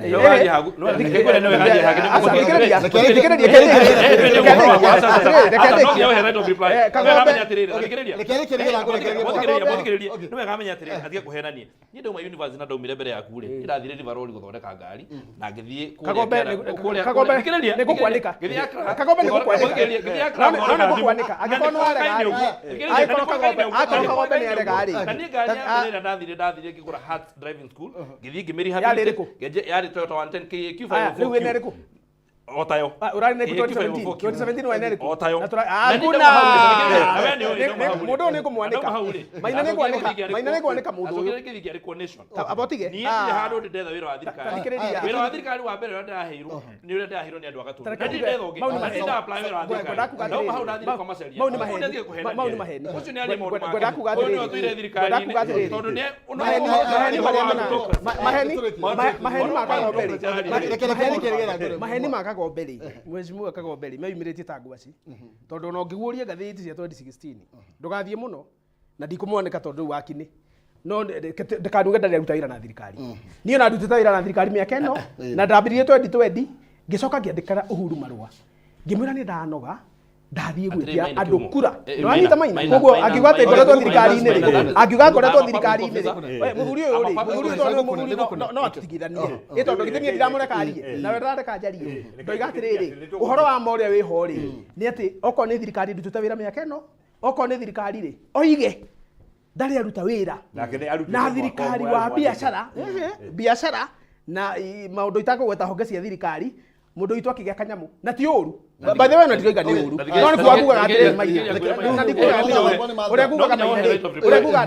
atige kũhenania niĩ ndauma university na ndaumire mbere yaku rĩ ĩrathire Rivaroli gũthondeka ngari na ngĩthiĩ Kagombe nĩ gũkwandĩka Kagombe nĩ gũkwandĩka angĩkorwo no arega Kagombe nĩ arega rĩ ndathire ngĩgũra Hart driving school ngĩthiĩ ngĩmĩrĩha yarĩ Toyota 110 KQ 504 rĩu nĩ rĩkũ Otayo. Urari ne 2017 wa nene. Otayo. Hakuna. Mudo ne kumwanika. Maina ne kuandika mudo. Abotige. Ni hado de detha wira wa thirikari. Wira wa thirikari wa mbere ndaheiru. Ni ure ndaheiru ni andu agatu. Na ndi detha ungi. Enda apply wira wa thirikari. No mahau na thirikari commercial. Mau ni maheni. Ucio ni ari maundu make. Gwenda kugathiriri. Uyu tuire thirikari. Tondu ni maheni makago mbere mheshimiwa kago mbere meyumiritie ta ngwaci tondu no ngiguurie ngathiti cia 2016 ndugathie muno na ndikumwoneka tondu wakini no ndakanunga ndaruta wira na thirikari niĩ na ndutĩte wĩra na thirikari mĩaka ĩno na ndambĩrĩrie 2020 ngĩcoka ngĩandĩkĩra Uhuru marũa ngĩmwĩra nĩ ndanoga ndathiĩ gwĩtia andũ kura nĩwanyita maina koguo angiuga atĩ ngoretwo thirikari-inĩ rĩ angiuga ngoretwo thirikari-inĩ rĩ mũthuri ũyũ no atũtigithanie ĩ tondũ githĩ niĩ ndiramũreka arie nawe ndarareka njarie ndoiga atĩrĩrĩ ũhoro wa ma ũrĩa wĩho rĩ nĩ atĩ okorwo nĩ thirikari ndutĩte wĩra mĩaka ĩno okorwo nĩ thirikari rĩ oige ndarĩ aruta wĩra na thirikari wa biacara na maũndũ itakũgweta honge cia thirikari mundu witu akigĩa kanyamu na ti ũru by the way no ndiroiga nĩ ũru no nĩ kuuga atĩrĩrĩ maina na ũrĩa kuugaga maina rĩ ũrĩa kuugaga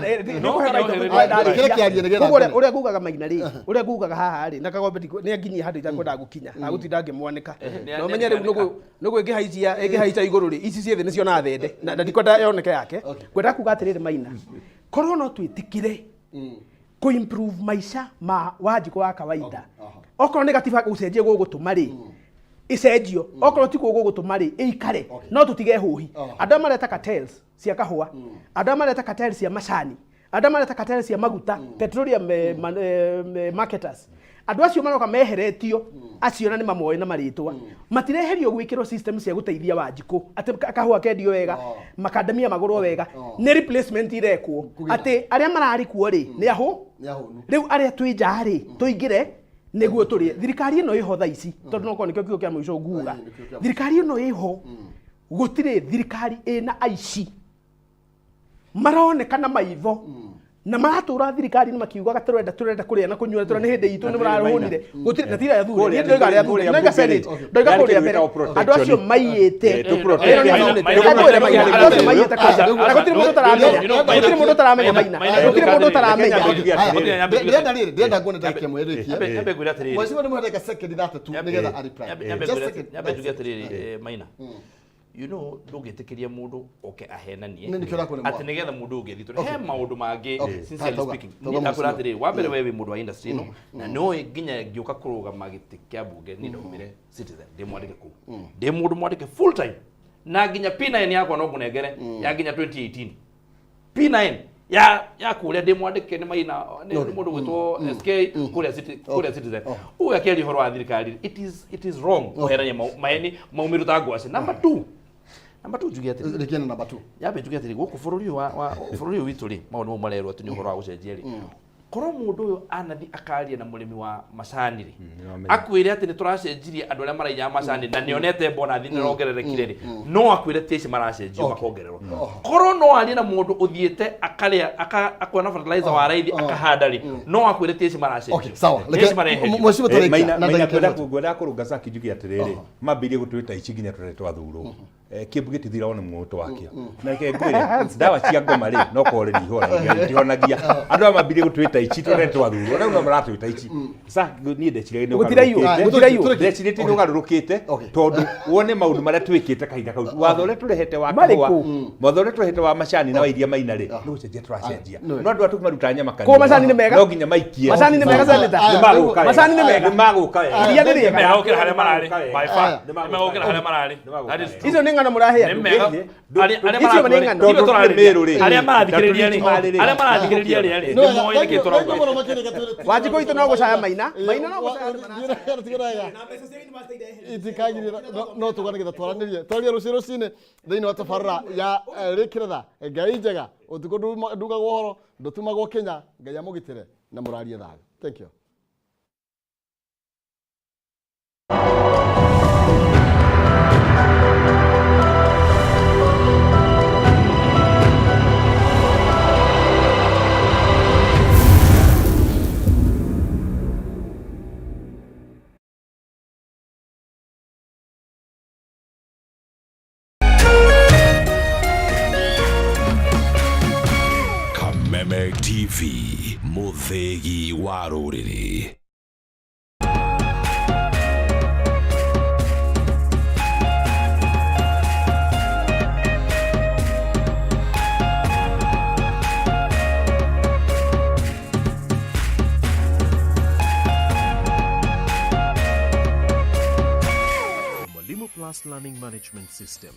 ũrĩa kuugaga maina rĩ ũrĩa kuugaga haha rĩ na Kagombe nĩ anginyia handũ itakwenda gũkinya agũtinda ngĩmwanĩka no menye rĩu nĩguo ĩngĩhaica igũrũ rĩ ici ciothe nĩcio na thende na ndikwenda yoneke yake kwenda kuuga atĩrĩrĩ maina korwo no twĩtĩkĩre ku improve maisha ma Wanjikũ wa kawaida okorwo nĩ gatiba gũcenjia gũgũtũma rĩ icenjio okorwo ti gũgũtũma rĩ ĩikare no tũtige hũhi andũ mareta cartels cia kahũa andũ mareta cartels cia macani andũ mareta cartels cia maguta petroleum marketers andũ acio maroka meheretio acio na nĩ mamoe na marĩtwa matireherio gwĩkĩrwo system cia gũteithia Wanjikũ atĩ kahũa kendio wega makandamia magũrwo wega nĩ replacement irekwo atĩ arĩa mararĩ kuo rĩ nĩ ahũ rĩu arĩa twĩ nja rĩ tũingĩre nĩguo tũrĩ thirikari ĩno ĩho thaa ici tondũ no kĩo kiugo kĩa mũico nguga thirikari ĩno ĩho gũtirĩ thirikari ĩna aici maronekana maitho na maratũra thirikari nĩ makiugaga tũrenda kũrĩa na kũnyua tũrĩa nĩ hĩndĩ itũ nĩ mũrahũnire gũtirĩ na tira ya thuri nĩ ndoiga arĩa thuri ndoiga senate ndoiga kũrĩa mbere andũ acio maiyĩte gũtirĩ mũndũ taramenya maina gũtirĩ mũndũ taramenya ndĩrenda kuona ndagĩka ĩmwe ĩrĩkie mweciria nĩ mũhendeka second that tu nĩgetha nyambe njuge atĩrĩrĩ maina you know ndũngĩtĩkĩria mũndũ oke ahenanie atĩ nĩgetha mũndũ ũngĩ thitũ he maũndũ mangĩ sincerely speaking nĩ ndakwĩra atĩrĩrĩ wa mbere wewe mũndũ wa industry ĩno na nĩũĩ nginya ngĩũka kũrũgama gĩtĩ kĩa mbunge nĩ ndaumire Citizen ndĩmwandĩke kũu ndĩ mũndũ mwandĩke full time na nginya P9 yakwa no mũnengere ya nginya 2018 P9 ya kuria ndĩmwandĩke nĩ maina nĩ mũndũ gwĩtwo SK kũrĩa Citizen ũyũ akĩaria ũhoro wa thirikari it is wrong kũherania maeni maumĩrũ ta ngwacĩ number 2 njuge atĩrĩ rĩkĩna number 2 yambe njuge atĩrĩ gũkũ bũrũri ũyũ witũ rĩ maũndũ mau marerwo atĩ nĩ ũhoro wa gũcenjia rĩ korwo mũndũ ũyũ anathi akaria na mũrĩmi wa macani rĩ akwĩre atĩ nĩ tũracenjirie andũ arĩa marainya macani na nĩonete bonathi nĩrongererekire rĩ no akwĩre ti ici maracenjio makongererwo korwo no arie na mũndũ ũthiĩte akarĩa akona fertilizer wa raithi akahanda rĩ no akwĩre ti ici maracenjio sawa ngwenda kũrũnga Zaki njuge atĩrĩrĩ mambĩrie gũtwĩta ici nginya tũrĩa twathurwo kĩmbu gĩtithira ona mũndũ wakĩo na ngwĩre ndawa cia ngoma rĩ no korĩ ihora itihonagia andũ aya mambĩrie gũtwĩta ici tũrĩa twathurwo rĩu no maratwĩta ici niĩ ndeciragia nĩ ũgarũrũkĩte tondũ wone maũndũ marĩa twĩkĩte kahinda kau watho ũrĩa tũrehete wa kahũa watho ũrĩa tũrehete wa macani na wa iria maina rĩ nĩ gũcenjia tũracenjia no andũ atu maruta nyama kanitha macani nĩ mega no nginya maikie macani nĩ mega senator macani nĩ mega nĩ magũka iria nĩ rĩega megũkĩra harĩa mararĩ by far nĩ megũkĩra harĩa mararĩ icio nĩ ng'ano mũrahea arĩa marathikĩrĩria rĩ nĩ moĩ nĩkĩ tũrauga Wanjikũ witũ no gũcaya maina no gũcaya itikagirira no tuganĩgetha twaranĩrie twaria rũciinĩ thĩinĩ wa tabarĩra ya rĩkĩretha ngai njega ũtukũ ndugagwo ũhoro ndũtumagwo Kenya ngai amũgitĩre na mũrarie thayũ thank you TV muthegi wa ruriri. Plus Learning Management System,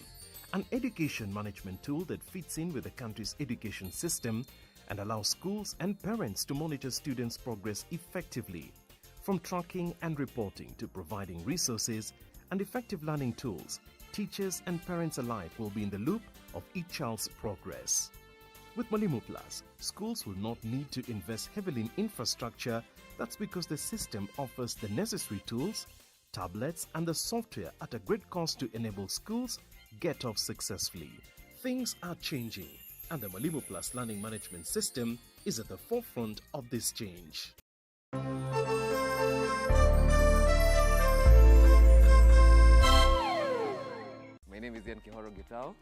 an education management tool that fits in with the country's education system and allows schools and parents to monitor students' progress effectively. From tracking and reporting to providing resources and effective learning tools, teachers and parents alike will be in the loop of each child's progress. With Mwalimu Plus, schools will not need to invest heavily in infrastructure. That's because the system offers the necessary tools, tablets and the software at a great cost to enable schools get off successfully. Things are changing and the Mwalimu Plus Learning Management System is at the forefront of this change. My name is Ian Kihoro Gitao,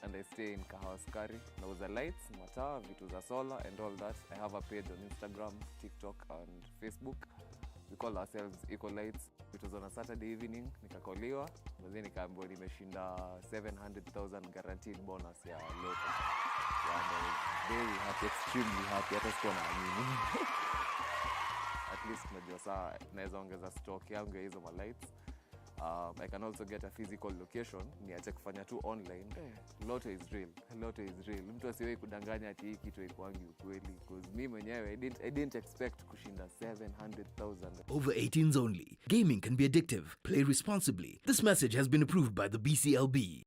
and I stay in Kahawaskari. Nauza lights, mataa, vitu za solar and all that. I have a page on Instagram, TikTok and Facebook. We call ourselves Eco Lights. It was on a Saturday evening, nikakoliwa, then nikaambiwa nimeshinda 700,000 guaranteed bonus ya lotto. And I was very happy, extremely happy, hata sikuwa naamini. At least najua saa naweza ongeza stock yangu ya hizo lights. I can also get a physical location, niache kufanya tu online. Lotto is real. Lotto is real. Mtu asiwahi kudanganya ati hii kitu haikuangi ukweli, because mimi mwenyewe I didn't expect kushinda 700,000. Over 18s only. Gaming can be addictive. Play responsibly. This message has been approved by the BCLB.